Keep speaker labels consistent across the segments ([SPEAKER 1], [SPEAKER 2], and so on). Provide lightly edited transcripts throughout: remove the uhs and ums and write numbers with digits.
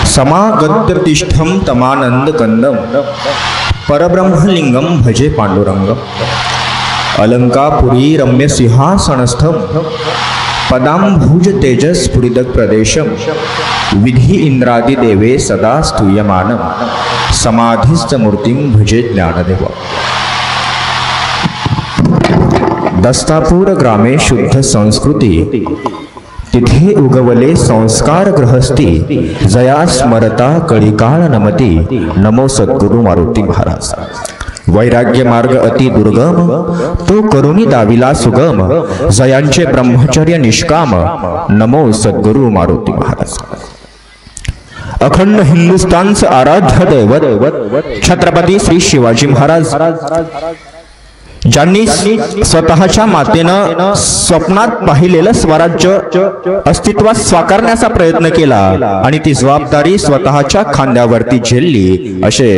[SPEAKER 1] समागत्यतिष्ठं तमानंद कंदम परब्रह्मलिंगम भजे पांडुरंगम अलंकापुरी रम्य सिंहासनस्थम पदांभुज तेजस स्फुरिदक प्रदेशम विधि इंद्रादि देवे सदा स्तूयमानम समाधिस्थ मूर्तिं भजे ज्ञानदेव। दस्तापूर ग्रामे शुद्ध संस्कृती तिथे उगवले संस्कार गृहस्थी जया स्मरता कळीकाळ नमती नमो सद्गुरु मारुती महाराज। वैराग्य मार्ग अति दुर्गम तो करुणी दाविला सुगम जयांचे ब्रह्मचर्य निष्काम नमो सद्गुरु मारुती महाराज। अखंड हिंदुस्थानचं आराध्य दैवत छत्रपती श्री शिवाजी महाराज ज्यांनी स्वतःच्या मातेनं स्वप्नात पाहिलेलं स्वराज्य अस्तित्वात साकारण्याचा प्रयत्न केला आणि ती जबाबदारी स्वतःच्या खांद्यावरती झेलली असे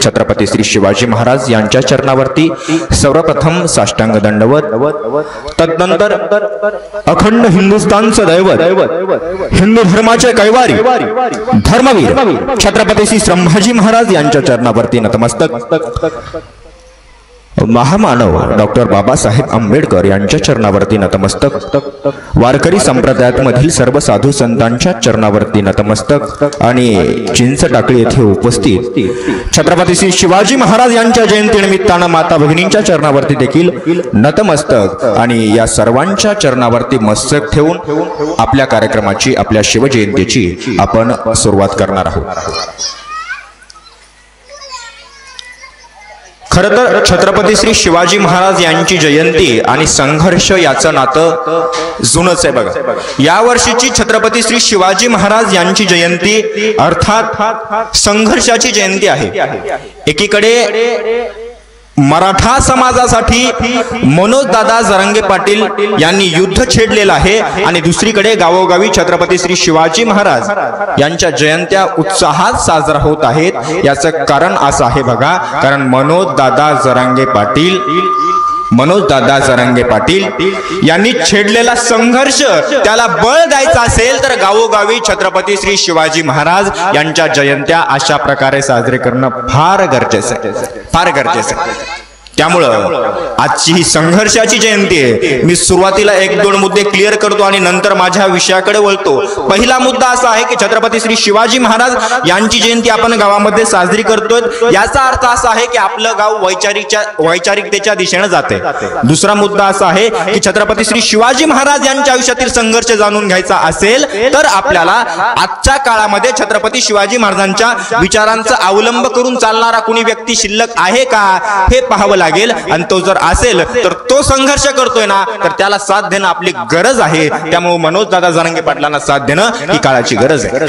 [SPEAKER 1] छत्रपती श्री शिवाजी महाराज यांच्या चरणावरती सर्वप्रथम साष्टांग दंडवत। तदनंतर अखंड हिंदुस्थानचं दैवत हिंदू धर्माचे कैवारी धर्मवीर छत्रपती श्री संभाजी महाराज यांच्या चरणावरती नतमस्तक। महामानव डॉक्टर बाबासाहेब आंबेडकर यांच्या चरणावरती नतमस्तक। वारकरी संप्रदायामधील सर्व साधू संतांच्या चरणावरती नतमस्तक आणि चिंच टाकळी येथे उपस्थित छत्रपती श्री शिवाजी महाराज यांच्या जयंतीनिमित्तानं माता भगिनींच्या चरणावरती देखील नतमस्तक आणि या सर्वांच्या चरणावरती मस्तक ठेवून आपल्या कार्यक्रमाची आपल्या शिवजयंतीची आपण सुरुवात करणार आहोत। खरं तर छत्रपती श्री शिवाजी महाराज यांची जयंती आणि संघर्ष याचं नातं जुनच आहे बघा। या वर्षीची छत्रपती श्री शिवाजी महाराज यांची जयंती अर्थात संघर्षाची जयंती आहे। एकीकडे मराठा समाजासाठी मनोजदादा जरांगे पाटील यांनी युद्ध छेडलेलं आहे आणि दुसरीकडे गावोगावी छत्रपती श्री शिवाजी महाराज यांच्या जयंत्या उत्साहात साजरा होत आहेत। याचं कारण असं आहे बघा, कारण मनोजदादा जरांगे पाटील यांनी छेडलेला संघर्ष त्याला बळ द्यायचा असेल तर गावोगावी छत्रपती श्री शिवाजी महाराज यांच्या जयंत्या अशा प्रकारे साजरे करणं फार गरजेचं आहे। त्यामुळं आजची ही संघर्षाची जयंती आहे। मी सुरुवातीला एक दोन मुद्दे क्लिअर करतो आणि नंतर माझ्या विषयाकडे वळतो। पहिला मुद्दा असा आहे की छत्रपती श्री शिवाजी महाराज यांची जयंती आपण गावामध्ये साजरी करतोय याचा अर्थ असा आहे की आपलं गाव वैचारिकतेच्या दिशेने जाते। दुसरा मुद्दा असा आहे की छत्रपती श्री शिवाजी महाराज यांच्या आयुष्यातील संघर्ष जाणून घ्यायचा असेल तर आपल्याला आजच्या काळामध्ये छत्रपती शिवाजी महाराजांच्या विचारांचा अवलंब करून चालणारा कोणी व्यक्ती शिल्लक आहे का हे पाहावं लागेल आणि तो जर असेल तर तो संघर्ष करतोय ना तर त्याला साथ देणं आपली गरज आहे। त्यामुळे मनोजदादा जरांगे पाटलांना साथ देणं ही काळाची गरज आहे।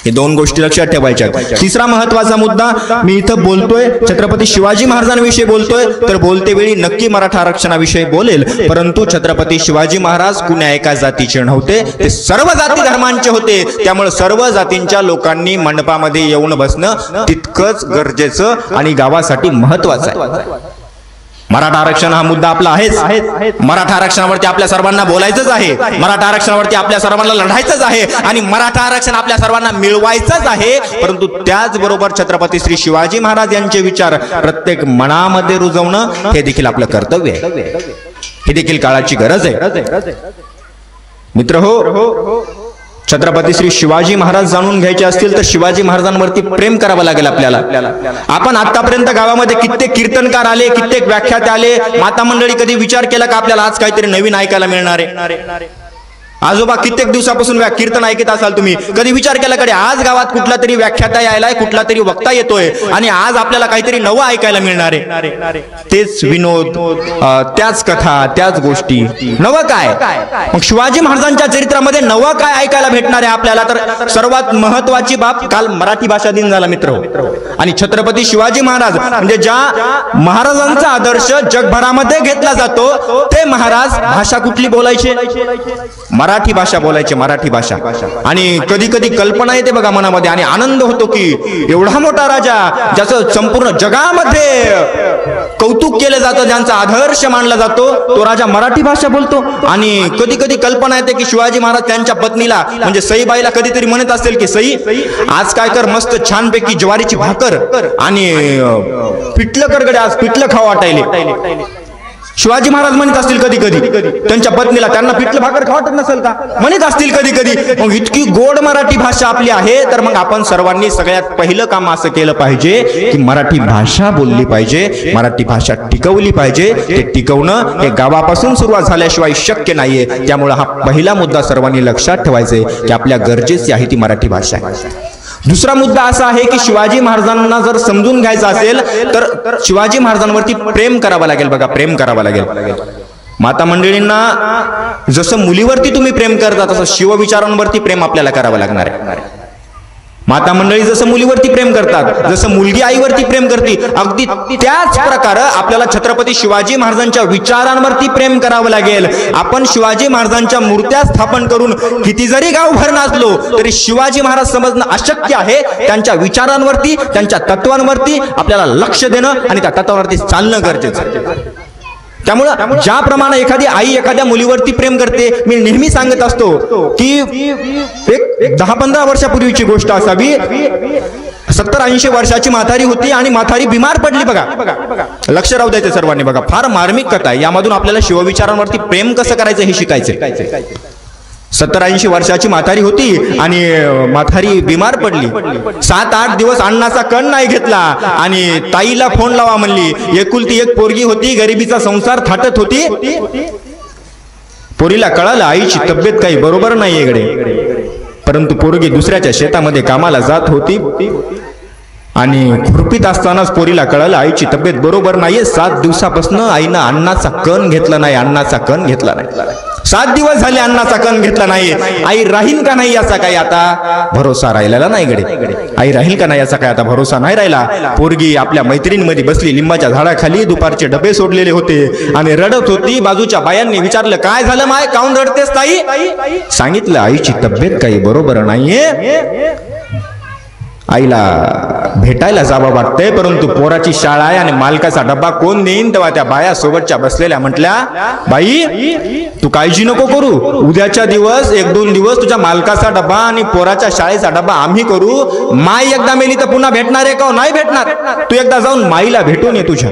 [SPEAKER 1] हे दोन गोष्टी लक्षात ठेवायच्या। तिसरा महत्त्वाचा मुद्दा मी इथं बोलतोय छत्रपती शिवाजी महाराजांविषयी बोलतोय तर बोलते वेळी नक्की मराठा आरक्षणाविषयी बोलेल, परंतु छत्रपती शिवाजी महाराज कुण्या एका जातीचे नव्हते, ते सर्व जाती धर्मांचे होते। त्यामुळे सर्व जातींच्या लोकांनी मंडपामध्ये येऊन बसणं तितकंच गरजेचं आणि गावासाठी महत्त्वाचं आहे। मराठा आरक्षण हा मुद्दा आपला आहेच। मराठा आरक्षणावरती आपल्या सर्वांना बोलायचंच आहे, मराठा आरक्षणावरती आपल्या सर्वांना लढायचंच आहे आणि मराठा आरक्षण आपल्या सर्वांना मिळवायचंच आहे। परंतु त्याचबरोबर छत्रपती श्री शिवाजी महाराज यांचे विचार प्रत्येक मनामध्ये रुजवणं हे देखील आपलं कर्तव्य आहे, हे देखील काळाची गरज आहे। मित्र हो, छत्रपती श्री शिवाजी महाराज जाणून घ्यायचे असतील तर शिवाजी महाराजांवरती प्रेम करावं लागेल आपल्याला। आपण आतापर्यंत गावामध्ये कित्येक कीर्तनकार आले, कित्येक व्याख्याते आले, माता मंडळी कधी विचार केला का आपल्याला आज काहीतरी नवीन ऐकायला मिळणार आहे? आजोबा कित्येक दिवसापासून कीर्तन ऐकत असाल तुम्ही, कधी विचार केला कडे आज गावात कुठला तरी व्याख्याता यायलाय, कुठला तरी वक्ता येतोय आणि आज आपल्याला काहीतरी नवं ऐकायला मिळणार आहे? तेच विनोद, त्याच कथा, त्याच गोष्टी, नवं काय? मग शिवाजी महाराजांच्या चरित्रामध्ये नवं काय ऐकायला भेटणार आहे आपल्याला? तर सर्वात महत्वाची बाब, काल मराठी भाषा दिन झाला मित्र आणि छत्रपती शिवाजी महाराज म्हणजे ज्या महाराजांचा आदर्श जगभरामध्ये घेतला जातो ते महाराज भाषा कुठली बोलायचे? मराठी भाषा बोलायचे, मराठी भाषा। आणि कधी कधी कल्पना येते बघा मनामध्ये आणि आनंद होतो की एवढा मोठा राजा ज्याचं संपूर्ण जगामध्ये कौतुक केलं जातं, ज्यांचा आदर्श मानला जातो, तो राजा मराठी भाषा बोलतो. आणि कधी कधी कल्पना येते की शिवाजी महाराज त्यांच्या पत्नीला म्हणजे सईबाईला कधीतरी म्हणत असेल की सई आज काय कर, मस्त छानपैकी ज्वारीची भाकर आणि पिठलं कर गड्या, आज पिठलं खावं वाटायले. शिवाजी महाराज म्हणत असतील कधी कधी त्यांच्या पत्नीला, त्यांना पिठलं भाकर खावं वाटत नसेल का, म्हणत असतील कधी कधी. मग इतकी गोड मराठी भाषा आपली आहे, तर मग आपण सर्वांनी सगळ्यात पहिलं काम असं केलं पाहिजे की मराठी भाषा बोलली पाहिजे, मराठी भाषा टिकवली पाहिजे. ते टिकवणं हे गावापासून सुरुवात झाल्याशिवाय शक्य नाहीये. त्यामुळे हा पहिला मुद्दा सर्वांनी लक्षात ठेवायचा आहे की आपल्या गरजेची आहे ती मराठी भाषा आहे. दुसरा मुद्दा असा आहे की शिवाजी महाराजांना जर समजून घ्यायचं असेल तर शिवाजी महाराजांवरती प्रेम करावं लागेल. बघा, प्रेम करावं लागेल. माता मंडळींना जसं मुलीवरती तुम्ही प्रेम करता तसं शिवविचारांवरती प्रेम आपल्याला करावं लागणार आहे. माता मंडळी जसं मुलीवरती प्रेम करतात, जसं मुलगी आईवरती प्रेम करते, अगदी त्याच प्रकारे आपल्याला छत्रपती शिवाजी महाराजांच्या विचारांवरती प्रेम करावं लागेल. आपण शिवाजी महाराजांच्या मूर्त्या स्थापन करून किती जरी गावभर नाचलो तरी शिवाजी महाराज समजणं अशक्य आहे. त्यांच्या विचारांवरती, त्यांच्या तत्वांवरती आपल्याला लक्ष देणं आणि त्या तत्वांवरती चालणं गरजेचं आहे. त्यामुळं ज्याप्रमाणे एखादी आई एखाद्या मुलीवरती प्रेम करते, मी नेहमी सांगत असतो की एक 10-15 वर्षापूर्वीची गोष्ट असावी. 70-80 वर्षाची म्हातारी होती आणि म्हातारी बिमार पडली. बघा, लक्ष राहू द्यायचं सर्वांनी. बघा, फार मार्मिक कथा आहे. यामधून आपल्याला शिवविचारांवरती प्रेम कसं करायचं हे शिकायचं. 70-80 वर्षाची म्हातारी होती आणि म्हातारी बिमार पडली. 7-8 दिवस अन्नाचा कण नाही घेतला आणि ताईला फोन लावा म्हणली. एकुलती एक पोरगी होती, गरिबीचा संसार थाटत होती. पोरीला कळालं आईची तब्येत काही बरोबर नाही इकडे, परंतु पोरगी दुसऱ्याच्या शेतामध्ये कामाला जात होती आणि खुरपीत असतानाच पोरीला कळालं आईची तब्येत बरोबर नाहीये. 7 दिवसापासून आईनं अन्नाचा कण घेतला नाही, अन्नाचा कण घेतला नाही. 7 दिवस झाले अन्नाचा कण घेतला नाही. आई राहील का नाही याचा काही आता भरोसा राहिलेला नाही गडे. आई राहील का नाही याचा काही आता भरोसा नाही राहिला. पोरगी आपल्या मैत्रिणींमध्ये बसली लिंबाच्या झाडाखाली, दुपारचे डबे सोडलेले होते आणि रडत होती. बाजूच्या बायांनी विचारलं, काय झालं माय, काऊन रडतेस ताई? सांगितलं आईची तब्येत काही बरोबर नाहीये, आईला भेटायला जावं वाटतंय, परंतु पोराची शाळा आहे आणि मालकाचा डब्बा कोण देईन. तेव्हा त्या बाया सोबतच्या बसलेल्या म्हटल्या, बाई तू काळजी नको करू, उद्याच्या दिवस 1-2 दिवस तुझ्या मालकाचा डब्बा आणि पोराच्या शाळेचा डब्बा आम्ही करू. माई एकदा मेली तर पुन्हा भेटणार आहे का? नाही भेटणार. तू एकदा जाऊन माईला भेटून ये तुझ्या.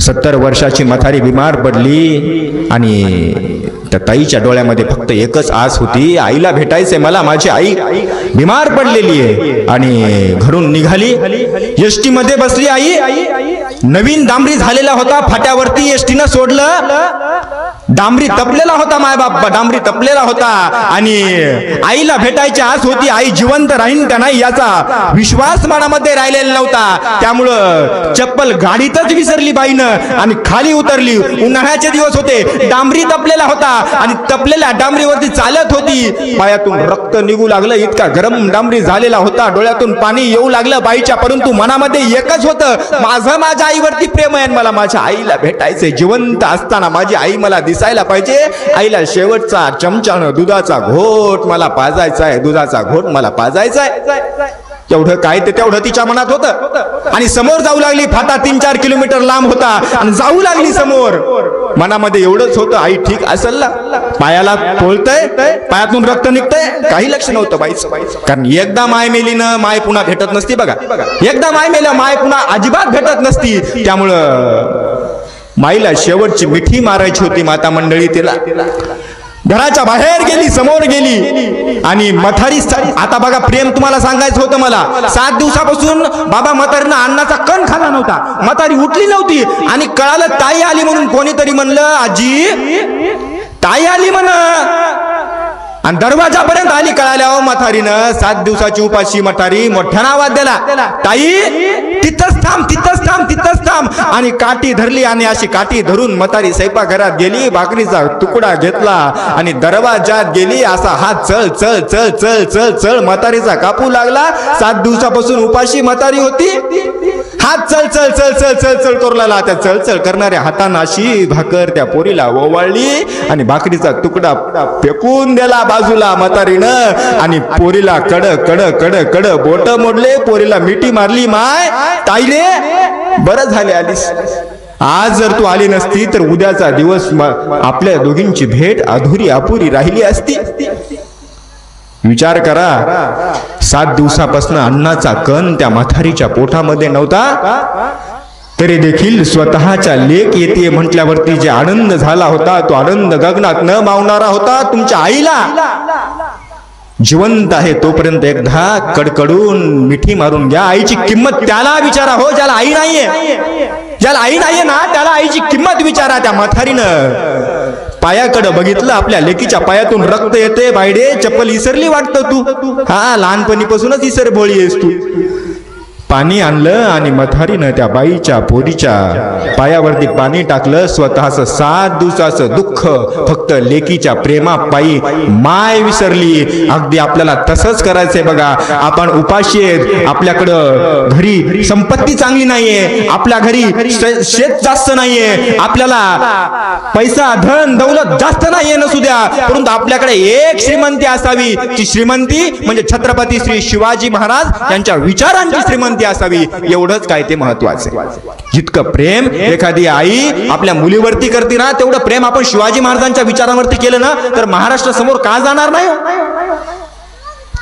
[SPEAKER 1] 70 वर्षाची म्हातारी बिमार पडली आणि त्या ताईच्या डोळ्यामध्ये फक्त एकच आस होती, आईला भेटायचंय मला, माझी आई बिमार पडलेली आहे. आणि घरून निघाली, एसटी मध्ये बसली. आई नवीन डांबरी झालेला होता, फाट्यावरती एसटीनं सोडलं. डांबरी तपलेला होता, माय बाप डांबरी तपलेला होता आणि आईला भेटायची आस होती. आई जिवंत राहीन का नाही याचा विश्वास मनामध्ये राहिलेला नव्हता. त्यामुळं चप्पल गाडीतच विसरली बाईनं आणि खाली उतरली. उन्हाळ्याचे दिवस होते, डांबरी तपलेला होता आणि तपलेल्या डांबरीवरती चालत होती. पायातून रक्त निघू लागलं, इतका गरम डांबरी झालेला होता, डोळ्यातून पाणी येऊ लागलं बाईच्या. परंतु मनामध्ये एकच होतं, माझं माझ्या आईवरती प्रेम आहे, मला माझ्या आईला भेटायचंय. जिवंत असताना माझी आई मला दिसायला पाहिजे. आईला शेवटचा चमच्यानं दुधाचा घोट मला पाजायचा आहे, दुधाचा घोट मला पाजायचा आहे. तेवढं काय ते तेवढं तिच्या मनात होतं. आणि समोर जाऊ लागली. फाटा 3-4 किलोमीटर लांब होता आणि जाऊ लागली समोर. मनामध्ये एवढंच होतं, आई ठीक असेल ना, पायाला तोळतय, पायातून रक्त निघतंय, काही लक्ष नव्हतं बाईचं. कारण एकदा माय मेली ना, माय पुन्हा भेटत नसती. बघा, एकदा माय मेल्या माय पुन्हा अजिबात भेटत नसती. त्यामुळं माईला शेवटची मिठी मारायची होती. माता मंडळी तिला घराच्या बाहेर गेली, समोर गेली आणि म्हातारी. आता बघा, प्रेम तुम्हाला सांगायचं होतं मला. 7 दिवसापासून बाबा म्हातारीनं अन्नाचा कण खाल्ला नव्हता. म्हातारी उठली नव्हती आणि कळालं ताई आली म्हणून. कोणीतरी म्हणलं, आजी ताई आली म्हण आणि दरवाजापर्यंत आली. कळाल्या म्हातारीनं. 7 दिवसाची उपाशी म्हातारी मोठ्यानं आवाज दिला, ताई तिथंच थांब, तिथंच थांब, तिथंच थांब. आणि काठी धरली आणि अशी काठी धरून म्हातारी स्वयंपाकघरात गेली. भाकरीचा तुकडा घेतला आणि दरवाजात गेली. असा हात चल चल चल चल चल चल म्हातारीचा कापू लागला. 7 दिवसापासून उपाशी म्हातारी होती. हात चल चल चल चल चल चल करू लागला. त्या चल चल करणाऱ्या हातानं अशी भाकर त्या पोरीला ओवाळली आणि भाकरीचा तुकडा फेकून दिला बाजूला म्हातारीनं. आणि पोरीला कड कड कड कड बोट मोडले. पोरीला मिठी मारली. माय ताईले बरं झाले आलीस. आज जर तू आली नसती तर उद्याचा दिवस आपल्या दोघींची भेट अधुरी अपुरी राहिली असती. विचार करा, 7 दिवसापासून अन्नाचा कण त्या म्हातारीच्या पोटामध्ये नव्हता, तरी देखील स्वतःच्या लेक येते म्हटल्यावरती जे आनंद झाला होता तो आनंद गगनात न मावणारा होता. तुमच्या आईला जिवंत आहे तोपर्यंत एकदा कडकडून मिठी मारून घ्या. आईची किंमत त्याला विचारा हो ज्याला आई नाहीये. ज्याला आई नाहीये ना त्याला आईची किंमत विचारा. त्या म्हातारीनं पायाकडे बघितलं, आपल्या लेकीच्या पायातून रक्त येते. बायडे चप्पल इसरली वाटतं तू. हा, लहानपणीपासूनच इसर भोळी आहेस तू. पाणी आणलं आणि म्हातारीनं त्या बाईच्या पोरीच्या पायावरती पाणी टाकलं. स्वतःच 7 दिवसाचं दुःख फक्त लेकीच्या प्रेमापायी माय विसरली. अगदी आपल्याला तसंच करायचंय बघा. आपण उपाशी आहेत, आपल्याकडं घरी संपत्ती चांगली नाहीये, आपल्या घरी शेत जास्त नाहीये, आपल्याला पैसा धन दौलत जास्त नाहीये नसू द्या, परंतु आपल्याकडे एक श्रीमंती असावी. ती श्रीमंती म्हणजे छत्रपती श्री शिवाजी महाराज यांच्या विचारांची श्रीमंती असावी. एवढंच काय ते महत्वाचे. जितकं प्रेम एखादी आई आपल्या मुलीवरती करते ना, तेवढं प्रेम आपण शिवाजी महाराजांच्या विचारांवरती केलं ना तर महाराष्ट्र समोर का जाणार नाही.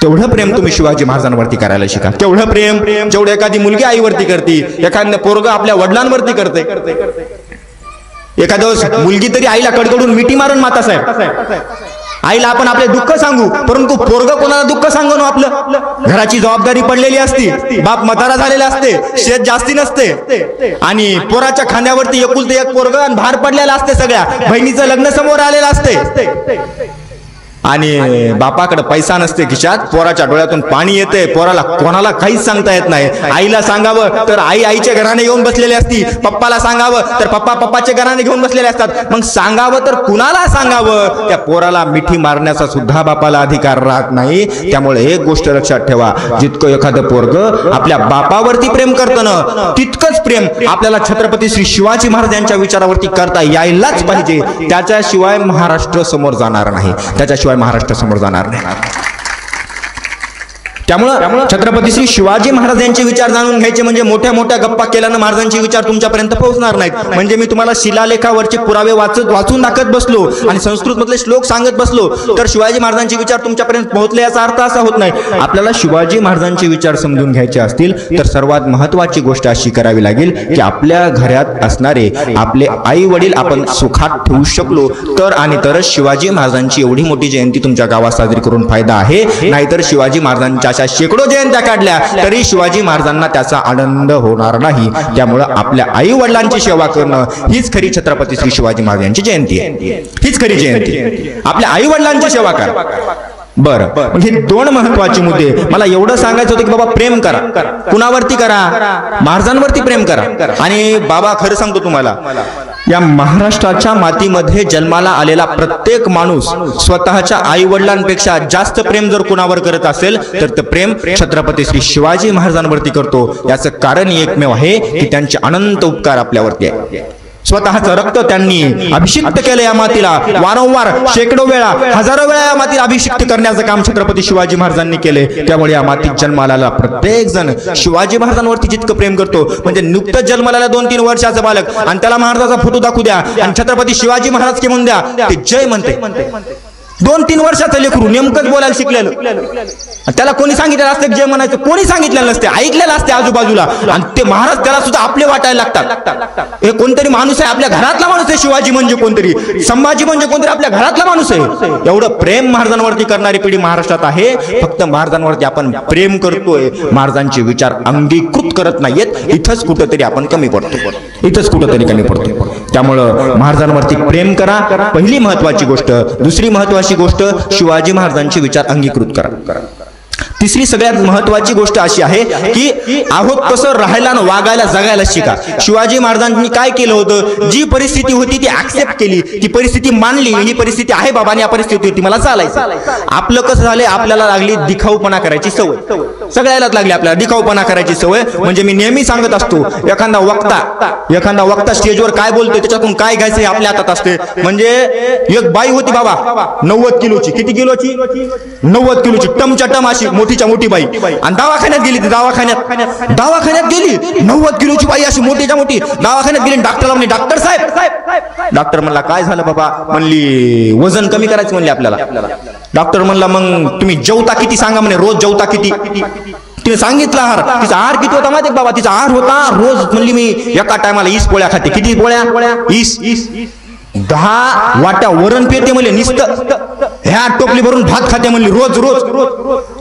[SPEAKER 1] तेवढं प्रेम तुम्ही शिवाजी महाराजांवरती करायला शिका. तेवढं प्रेम जेवढं एखादी मुलगी आईवरती करते, एखादं पोरग आपल्या वडिलांवरती करते. एखादं मुलगी तरी आईला कडकडून मिठी मारून मातासाहेब आईला आपण आपले दुःख सांगू, परंतु पोरग कोणाला दुःख सांगू ना. आपलं घराची जबाबदारी पडलेली असती, बाप म्हातारा झालेला असते, शेत जास्ती नसते आणि पोराच्या खांद्यावरती एकुलते एक पोरग आणि भार पडलेला असते. सगळ्या बहिणीचं लग्न समोर आलेलं असते आणि बापाकडे पैसा नसते खिशात. पोराच्या डोळ्यातून पाणी येते, पोराला कोणाला काहीच सांगता येत नाही. आईला सांगावं तर आई आईच्या घराने घेऊन बसलेली असती, पप्पाला सांगावं तर पप्पा पप्पाच्या घराने घेऊन बसलेले असतात. मग सांगावं तर कुणाला सांगावं. त्या पोराला मिठी मारण्याचा सुद्धा बापाला अधिकार राहत नाही. त्यामुळे एक गोष्ट लक्षात ठेवा, जितकं एखादं पोरग आपल्या बापावरती प्रेम करतं ना, तितकंच प्रेम आपल्याला छत्रपती श्री शिवाजी महाराज यांच्या विचारावरती करता यायलाच पाहिजे. त्याच्याशिवाय महाराष्ट्र समोर जाणार नाही. त्याच्याशिवाय महाराष्ट्र समोर जाणार नाही. त्यामुळे छत्रपती श्री शिवाजी महाराज यांचे विचार जाणून घ्यायचे म्हणजे मोठ्या मोठ्या गप्पा केल्यानं महाराजांचे विचार तुमच्यापर्यंत पोहोचणार नाहीत. म्हणजे मी तुम्हाला शिलालेखावरचे पुरावे वाचून दाखवत बसलो आणि संस्कृत मधले श्लोक सांगत बसलो तर शिवाजी महाराजांचे विचार तुमच्यापर्यंत पोहोचले याचा अर्थ असा होत नाही. आपल्याला शिवाजी महाराजांचे विचार समजून घ्यायचे असतील तर सर्वात महत्वाची गोष्ट अशी करावी लागेल की आपल्या घरात असणारे आपले आई वडील आपण सुखात ठेवू शकलो तर आणि तरच शिवाजी महाराजांची एवढी मोठी जयंती तुमच्या गावात साजरी करून फायदा आहे. नाहीतर शिवाजी महाराजांच्या शेकडो जयंत्या काढल्या तरी शिवाजी महाराजांना त्याचा आनंद होणार नाही. त्यामुळं आपल्या आई वडिलांची सेवा करणं हीच खरी छत्रपती श्री शिवाजी महाराज यांची जयंती आहे. हीच खरी जयंती. आपल्या आई वडिलांची सेवा करा. बरं, हे 2 महत्वाचे मुद्दे मला एवढं सांगायचं होतं की बाबा प्रेम करा. कुणावरती करा? महाराजांवरती प्रेम करा. आणि बाबा खरं सांगतो तुम्हाला, या महाराष्ट्राच्या मातीमध्ये जन्माला आलेला प्रत्येक माणूस स्वतःच्या आई वडिलांपेक्षा जास्त प्रेम जर कुणावर करत असेल तर ते प्रेम छत्रपती श्री शिवाजी महाराजांवरती करतो. याचं कारण एकमेव आहे की त्यांचे अनंत उपकार आपल्यावरती आहे. स्वतःचं रक्त त्यांनी अभिषिक्त केलं या मातीला. वारंवार शेकडो वेळा हजारो वेळा या मातीला अभिषिक्त करण्याचं काम छत्रपती शिवाजी महाराजांनी केले. त्यामुळे या मातीत जन्माला आलेला प्रत्येक जण शिवाजी महाराजांवरती जितकं प्रेम करतो म्हणजे नुकतंच जन्माला 2-3 वर्षाचं बालक आणि त्याला महाराजाचा फोटो दाखवू द्या आणि छत्रपती शिवाजी महाराज की म्हणून द्या, ते जय म्हणते. 2-3 वर्षाचं लेकरू नेमकंच बोलायला शिकलेलं, त्याला कोणी सांगितलेलं असतं जय म्हणायचं? कोणी सांगितलेलं नसते, ऐकलेलं असते आजूबाजूला. आणि ते महाराज त्याला सुद्धा आपले वाटायला लागतात. हे कोणतरी माणूस आहे, आपल्या घरातला माणूस आहे. शिवाजी म्हणजे कोणतरी, संभाजी म्हणजे कोणतरी आपल्या घरातला माणूस आहे. एवढं प्रेम महाराजांवरती करणारी पिढी महाराष्ट्रात आहे. फक्त महाराजांवरती आपण प्रेम करतोय, महाराजांचे विचार अंगीकृत करत नाहीयेत. इथंच कुठंतरी आपण कमी पडतो, इथंच कुठंतरी कमी पडतो. त्यामुळं महाराजांवरती प्रेम करा, पहिली महत्वाची गोष्ट. दुसरी महत्वाची गोष्ट, शिवाजी महाराजांचे विचार अंगीकृत करा. तिसरी सगळ्यात महत्वाची गोष्ट अशी आहे की आहोत कसं राहायला, वागायला, जगायला शिका. शिवाजी महाराजांनी काय केलं होतं? जी परिस्थिती होती ती ऍक्सेप्ट केली, ती परिस्थिती मानली. ही परिस्थिती आहे बाबा, या परिस्थितीवरती मला चालायचं. आपलं कसं झालंय, आपल्याला लागली दिखाऊपणा करायची सवय. सगळ्यालाच लागली आपल्याला दिखाऊपणा करायची सवय. म्हणजे मी नेहमी सांगत असतो, एखादा वक्ता स्टेजवर काय बोलतोय त्याच्यातून काय घ्यायचं हे आपल्या हातात असते. म्हणजे एक बाई होती बाबा 90 किलोची. किती किलोची? 90 किलोची. टमच्या टम अशी मोठी मोठीच्या मोठी बाई, आणि दवाखान्यात गेली. ती दवाखान्यात गेली. 90 किलोची बाई अशी मोठीच्या मोठी दवाखान्यात गेली. डॉक्टरला म्हणली, डॉक्टर साहेब. डॉक्टर म्हणला, काय झालं बाबा? म्हणली, वजन कमी करायचं म्हणले आपल्याला. डॉक्टर म्हणला, मग तुम्ही जेवता किती सांगा म्हणे, रोज जेवता किती? तिने सांगितलं आहार. तिचा आहार किती होता माहिती बाबा? तिचा आहार होता रोज, म्हणली मी एका टायमाला 20 पोळ्या खाते. किती पोळ्या? 20. 10 वाट्या वरण पेते म्हणले, नुसतं ह्या टोपली भरून भात खाते म्हणली रोज.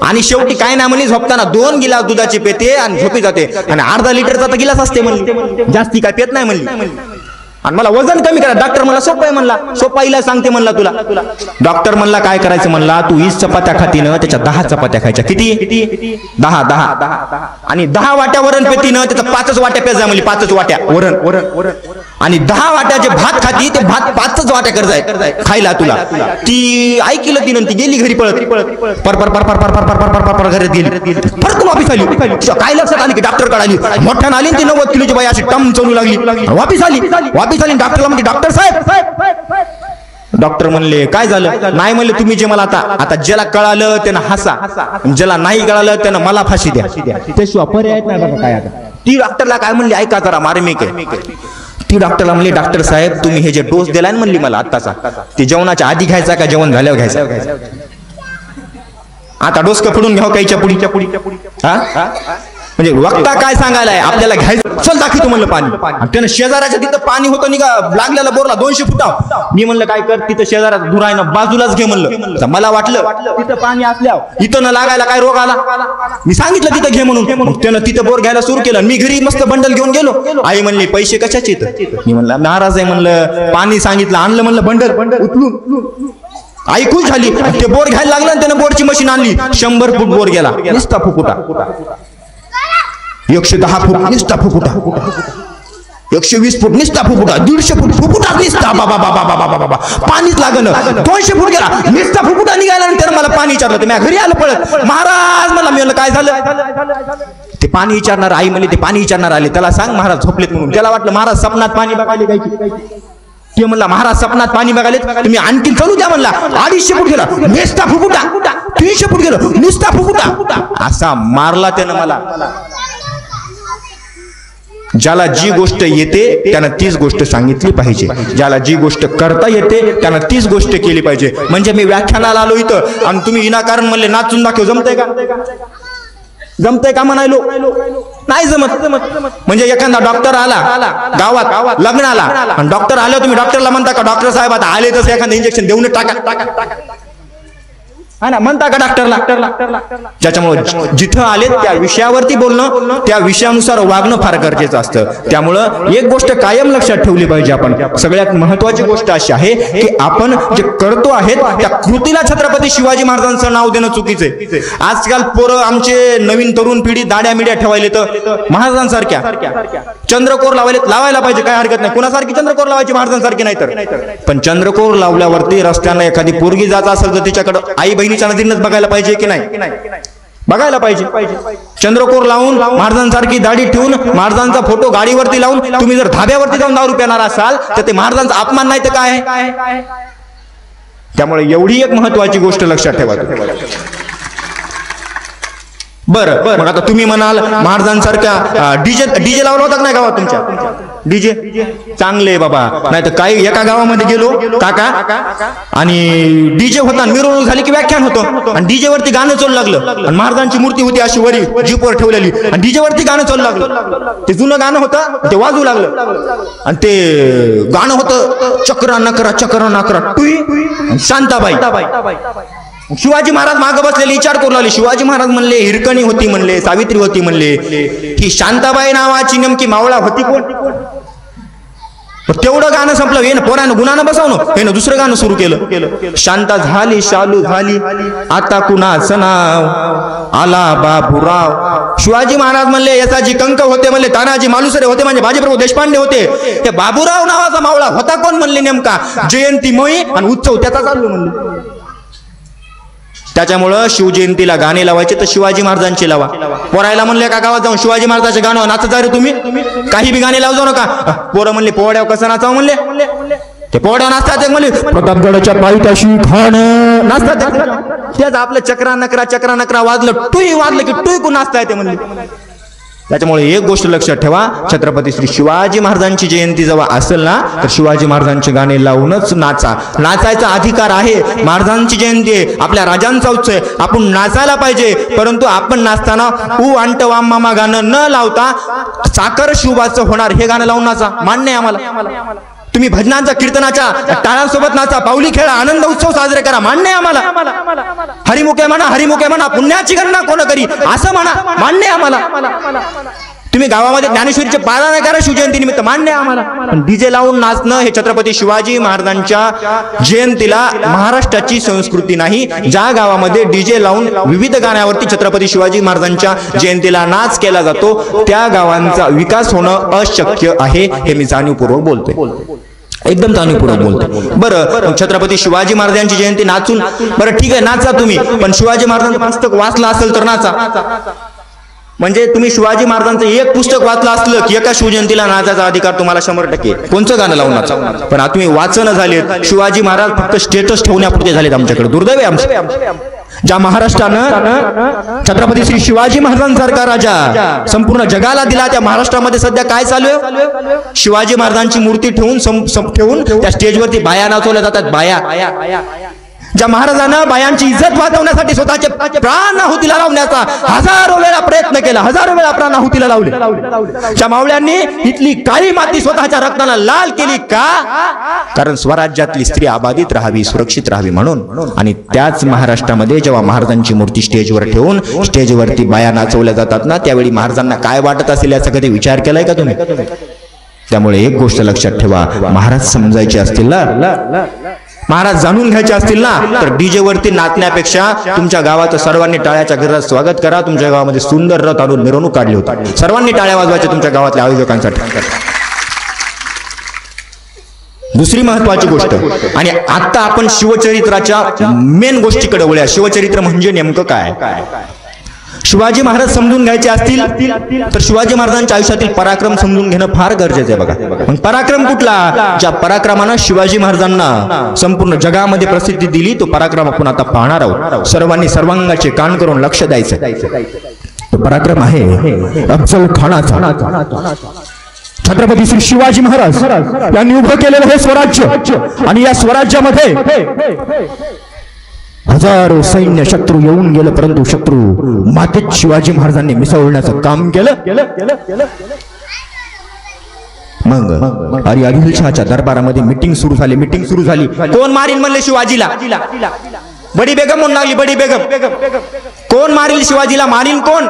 [SPEAKER 1] आणि शेवटी काय ना म्हणली, झोपताना 2 गिलास दुधाची पेते आणि झोपी जाते. आणि अर्धा लिटरचा तर गिलास असते म्हणली, जास्ती काय पेत नाही म्हणली. आणि मला वजन कमी करा. डॉक्टर म्हणला, सोपं आहे म्हणला, सोपा इलाज सांगते म्हणला तुला. डॉक्टर म्हणला, काय करायचं म्हणला, तू 20 चपात्या खातीनं त्याच्या 10 चपात्या खायच्या. किती? 10. आणि 10 वाट्या वरण पेतीनं त्याचा 5 वाट्या पेजा म्हणली, 5 वाट्या वरण. आणि 10 वाट्या जे भात खाती ते भात 5 वाट्या कर जाय खायला तुला. ती ऐकलं तिनं, ती गेली घरी पळत पर घरात गेली. परत वापिस आली. काय लक्षात आली की डॉक्टर कडे आली, मोठ्यानं आली. ती 90 किलोची बाई अशी टम चलू लागली. वापिस आली. डॉक्टरला म्हणते, डॉक्टर साहेब. डॉक्टर म्हणले, काय झालं? नाही म्हणले, तुम्ही जे मला आता ज्याला कळालं त्यानं हसा, ज्याला नाही कळालं त्यानं मला फाशी द्या. त्याशिवाय पर्याय नाही बघा काय. आता ती डॉक्टरला काय म्हणली, ऐका जरा मार्मिक आहे. ती डॉक्टरला म्हणली, डॉक्टर साहेब तुम्ही हे जे डोस दिलाय म्हणली मला आत्ताचा, ते जेवणाच्या आधी घ्यायचा का जेवण झाल्यावर घ्यायचा? आता डोस कपडून घ्याव काहीच्या पुढी हा म्हणजे वक्ता काय सांगायलाय आपल्याला घ्यायचं. चल दाखवतो म्हणलं पाणी. त्यानं शेजाराच्या तिथं पाणी होतं निघा लागलेला बोरला 200 फुटा. मी म्हणलं काय कर, तिथं शेजारात धुरायनं बाजूलाच घे म्हणलं. मला वाटलं तिथं पाणी असल्यावर इथं न लागायला काय रोग आला. मी सांगितलं तिथं घे म्हणून. त्यानं तिथं बोर घ्यायला सुरू केलं. मी घरी मस्त बंडल घेऊन गेलो. आई म्हणली, पैसे कशाचे? मी म्हणलं नाराज आहे म्हणलं, पाणी सांगितलं आणलं म्हणलं बंडल उचलून. आई खुश झाली. ते बोर घ्यायला लागलं. त्यानं बोरची मशीन आणली. 100 फूट बोर गेला नुसता फुफुटा. 110 फूट निसता फुफुटा. 120 फूट निसता फुफुटा. 150 फूट फुफुटा निसता. बाबा पाणीच लागलं. 200 फूट गेला निसता फुफुटा निघाला. नंतर मला पाणी विचारलं. मी घरी आलो पळत. महाराज मला म्हणलं काय झालं? ते पाणी विचारणार आई म्हणली, ते पाणी विचारणार आले. त्याला सांग महाराज झोपलेत म्हणून. त्याला वाटलं महाराज सपनात पाणी बघायला काय. ते म्हणला, महाराज सपनात पाणी बघायले, तुम्ही आणखी चालू द्या म्हणला. 250 फूट गेला निसता फुफुटा. 300 फूट गेलो निसता फुफुटा. असा मारला त्यानं मला. ज्याला जी गोष्ट येते त्यानं तीच गोष्ट सांगितली पाहिजे. ज्याला जी गोष्ट करता येते त्यानं तीच गोष्ट केली पाहिजे. म्हणजे मी व्याख्यानाला आलो इथं आणि तुम्ही विनाकारण म्हणले नाचून दाखव, जमतंय का? जमतंय का म्हणायलो? नाही जमत. म्हणजे एखादा डॉक्टर आला गावात लग्नाला आणि डॉक्टर आले, तुम्ही डॉक्टरला म्हणता का डॉक्टर साहेब आता आले तसं एखादं इंजेक्शन देऊन टाका हा ना, म्हणता का डॉक्टरला? ज्याच्यामुळे जिथं आले त्या विषयावरती बोलणं, त्या विषयानुसार वागणं फार गरजेचं असतं. त्यामुळं एक गोष्ट कायम लक्षात ठेवली पाहिजे आपण. सगळ्यात महत्वाची गोष्ट अशी आहे की आपण जे करतो आहेत त्या कृतीला छत्रपती शिवाजी महाराजांचं नाव देणं चुकीचं आहे. आजकाल पोरं आमचे नवीन तरुण पिढी दाड्या मिड्या ठेवायला तर महाराजांसारख्या चंद्रकोर लावायला पाहिजे, काय हरकत नाही. कुणासारखी चंद्रकोर लावायची? महाराजांसारखी नाही तर. पण चंद्रकोर लावल्यावरती रस्त्यानं एखादी पोरगी जात असेल तर तिच्याकडे आई बहिणीच्या नजरेनंच बघायला पाहिजे की नाही? बघायला पाहिजे. चंद्रकोर लावून महाराजांसारखी दाढी ठेवून महाराजांचा फोटो गाडीवरती लावून तुम्ही जर धाब्यावरती जाऊन दारू पिणार असाल तर ते महाराजांचा अपमान नाही तर काय? त्यामुळे एवढी एक महत्वाची गोष्ट लक्षात ठेवा. बरं, मग आता तुम्ही म्हणाल महाराजांसारख्या डीजे लावला होता नाही गावात तुमच्या? डीजे चांगले बाबा. नाही तर काही एका गावामध्ये गेलो काका आणि डीजे होता, मिरवणूक झाली की व्याख्यान होतं आणि डीजे वरती गाणं चालू लागलं आणि महाराजांची मूर्ती होती अशी वरी जीपवर ठेवलेली आणि डीजे वरती गाणं चालू लागलं. ते जुनं गाणं होतं, ते वाजू लागलं आणि ते गाणं होतं चक्रा नकरा टुई शांताबाई. शिवाजी महाराज मागे बसलेले विचार करू लागले. शिवाजी महाराज म्हणले हिरकणी होती म्हणले, सावित्री होती म्हणले, ही शांताबाई नावाची नेमकी मावळा होती कोण? तेवढं गाणं संपलं. हे ना पोरानं गुणानं बसवणं, हे ना दुसरं गाणं सुरू केलं. शांता झाली शालू झाली आता कुणाचं नाव आला बाबूराव. शिवाजी महाराज म्हणले यसाजी कंक होते म्हणले, तानाजी मालुसरे होते म्हणजे बाजीप्रभू देशपांडे होते. ते बाबूराव नावाचा मावळा होता कोण म्हणले नेमका? जयंती मोही आणि उत्सव त्याचा चालू म्हणले. त्याच्यामुळं शिवजयंतीला गाणे लावायचे तर शिवाजी महाराजांची लावा. पोरायला म्हणले का गावात जाऊन शिवाजी महाराजांचे गाणं नाचत जा रे तुम्ही, काही बी गाणे लावू जाऊ नका. पोरं म्हणले पोवड्यावर कसं नाचावं म्हणले. ते पोड्या नाचतात म्हणजे प्रतापगडाच्या पायथ्याशी खाण नाचतात. त्याच आपलं चक्रा नकरा वाजलं टुई वाजलं की टुई कोण नाचता येते म्हणले. त्याच्यामुळे एक गोष्ट लक्षात ठेवा, छत्रपती श्री शिवाजी महाराजांची जयंती जेव्हा असेल ना तर शिवाजी महाराजांचे गाणे लावूनच नाचा. नाचायचा अधिकार आहे, महाराजांची जयंती आहे, आपल्या राजांचा उत्सव आहे, आपण नाचायला पाहिजे. परंतु आपण नाचताना ऊ अंट वाम मामा गाणं न लावता साखर शिवबाचं होणार हे गाणं लावून नाचा, मान्य आहे आम्हाला. तुम्ही भजनांचा कीर्तनाच्या टाळ्यांसोबत नाचा, पाऊली खेळा, आनंद उत्सव साजरे करा, मान्य आहे आम्हाला. हरिमुखे म्हणा पुण्याची गणना कोण करी असं म्हणा, मान्य आहे आम्हाला. तुम्ही गावामध्ये ज्ञानेश्वरीचे पारायण करा शिवजयंती निमित्त, मान्य आहे आम्हाला. पण डीजे लावून नाचणं हे छत्रपती शिवाजी महाराजांच्या जयंतीला महाराष्ट्राची संस्कृती नाही. ज्या गावामध्ये डीजे लावून विविध गाण्यावरती छत्रपती शिवाजी महाराजांच्या जयंतीला नाच केला जातो त्या गावांचा विकास होणं अशक्य आहे, हे मी जाणीवपूर्वक बोलतोय, एकदम जाणीवपूर्वक बोलतोय. बरं, छत्रपती शिवाजी महाराजांची जयंती नाचून, बरं ठीक आहे नाचा तुम्ही, पण शिवाजी महाराजांचं पुस्तक वाचलं असेल तर नाचा. म्हणजे तुम्ही शिवाजी महाराजांचं एक पुस्तक वाचलं असलं की एका शिवजयंतीला नाचाचा अधिकार तुम्हाला 100%. कोणचं गाणं लावून नाचा. पण आता तुम्ही वाचन झालेत, शिवाजी महाराज फक्त स्टेटस ठेवण्यापुरते झालेत आमच्याकडे. दुर्दैव आहे आमचं. ज्या महाराष्ट्रानं छत्रपती श्री शिवाजी महाराजांसारखा राजा संपूर्ण जगाला दिला, त्या महाराष्ट्रामध्ये सध्या काय चालू आहे? शिवाजी महाराजांची मूर्ती ठेवून त्या स्टेजवरती बाया नाचवल्या जातात. बाया, ज्या महाराजांना बायांची इज्जत वाचवण्यासाठी स्वतःचे प्राण आहुतीला लावण्याचा हजारो वेळा प्रयत्न केला, हजारो वेळा प्राण आहुतीला लावले, त्या मावळ्यांनी इथली काळी माती स्वतःच्या रक्ताला लाल केली का? कारण स्वराज्यातली स्त्री आबादित राहावी, सुरक्षित राहावी म्हणून. आणि त्याच महाराष्ट्रामध्ये जेव्हा महाराजांची मूर्ती स्टेजवर ठेवून स्टेजवरती बाया नाचवल्या जातात ना, त्यावेळी महाराजांना काय वाटत असेल याचा कधी विचार केलाय का तुम्ही? त्यामुळे एक गोष्ट लक्षात ठेवा, महाराज समजायचे असतील ना, महाराज जाणून घ्यायचे असतील ना, तर डीजे वरती नाचण्यापेक्षा तुमच्या गावाचं सर्वांनी टाळ्याच्या गजरात स्वागत करा. तुमच्या गावामध्ये सुंदर रथ आणून मिरवणूक काढली होती, सर्वांनी टाळ्या वाजवायच्या तुमच्या गावातल्या आयोजकांसाठी. दुसरी महत्वाची गोष्ट, आणि आता आपण शिवचरित्राच्या मेन गोष्टीकडे वळूया. शिवचरित्र म्हणजे नेमकं काय? शिवाजी महाराज समजून घ्यायचे असतील तर शिवाजी महाराजांच्या आयुष्यातील पराक्रम समजून घेणं फार गरजेचं आहे. बघा, मग पराक्रम कुठला? ज्या पराक्रमानं शिवाजी महाराजांना संपूर्ण जगामध्ये प्रसिद्धी दिली, तो पराक्रम आपण आता पाहणार आहोत. सर्वांनी सर्वांगाचे कान करून लक्ष द्यायचं. तो पराक्रम आहे अफजल खानाचा. छत्रपती श्री शिवाजी महाराज यांनी उभं केलेलं हे स्वराज्य, आणि या स्वराज्यामध्ये हजारो सैन्य शत्रू येऊन गेलं, परंतु शत्रू मातेच शिवाजी महाराजांनी मिसळण्याचं काम केलं. मग आदिलशहाच्या दरबारामध्ये मीटिंग सुरू झाली. कोण मारील म्हणले शिवाजीला? बडी बेगम म्हणून लागली, बडी बेगम. कोण मारील शिवाजीला? मारील कोण?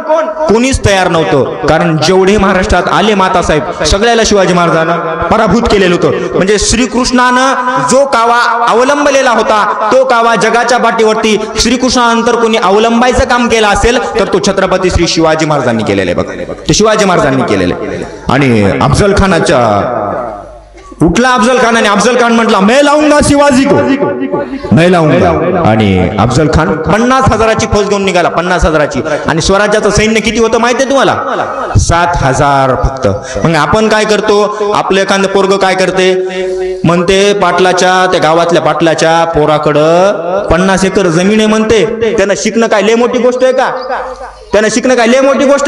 [SPEAKER 1] कोणीच तयार नव्हतं. कारण जेवढे महाराष्ट्रात आले मातासाहेब सगळ्याला शिवाजी महाराजांना पराभूत केलेलं होतं. म्हणजे श्रीकृष्णानं जो कावा अवलंबलेला होता, तो कावा जगाच्या पाठीवरती श्रीकृष्णानंतर कोणी अवलंबायचं काम केलं असेल तर तो छत्रपती श्री शिवाजी महाराजांनी केलेले. बघ, ते शिवाजी महाराजांनी केलेले. आणि अफजल खानाच्या उठला अफजल खान, आणि अफजल खान म्हटला मैं लाऊंगा शिवाजी को, मैं लाऊंगा. आणि अफजल खान 50,000ची फौज घेऊन निघाला, 50,000ची. आणि स्वराज्याचं सैन्य किती होतं माहितीये तुम्हाला? 7,000 फक्त. मग आपण काय करतो? आपलं एखादं पोरग काय करते, म्हणते पाटलाच्या, त्या गावातल्या पाटलाच्या पोराकडं 50 एकर जमीन आहे म्हणते. त्यानं शिकणं काय लय मोठी गोष्ट आहे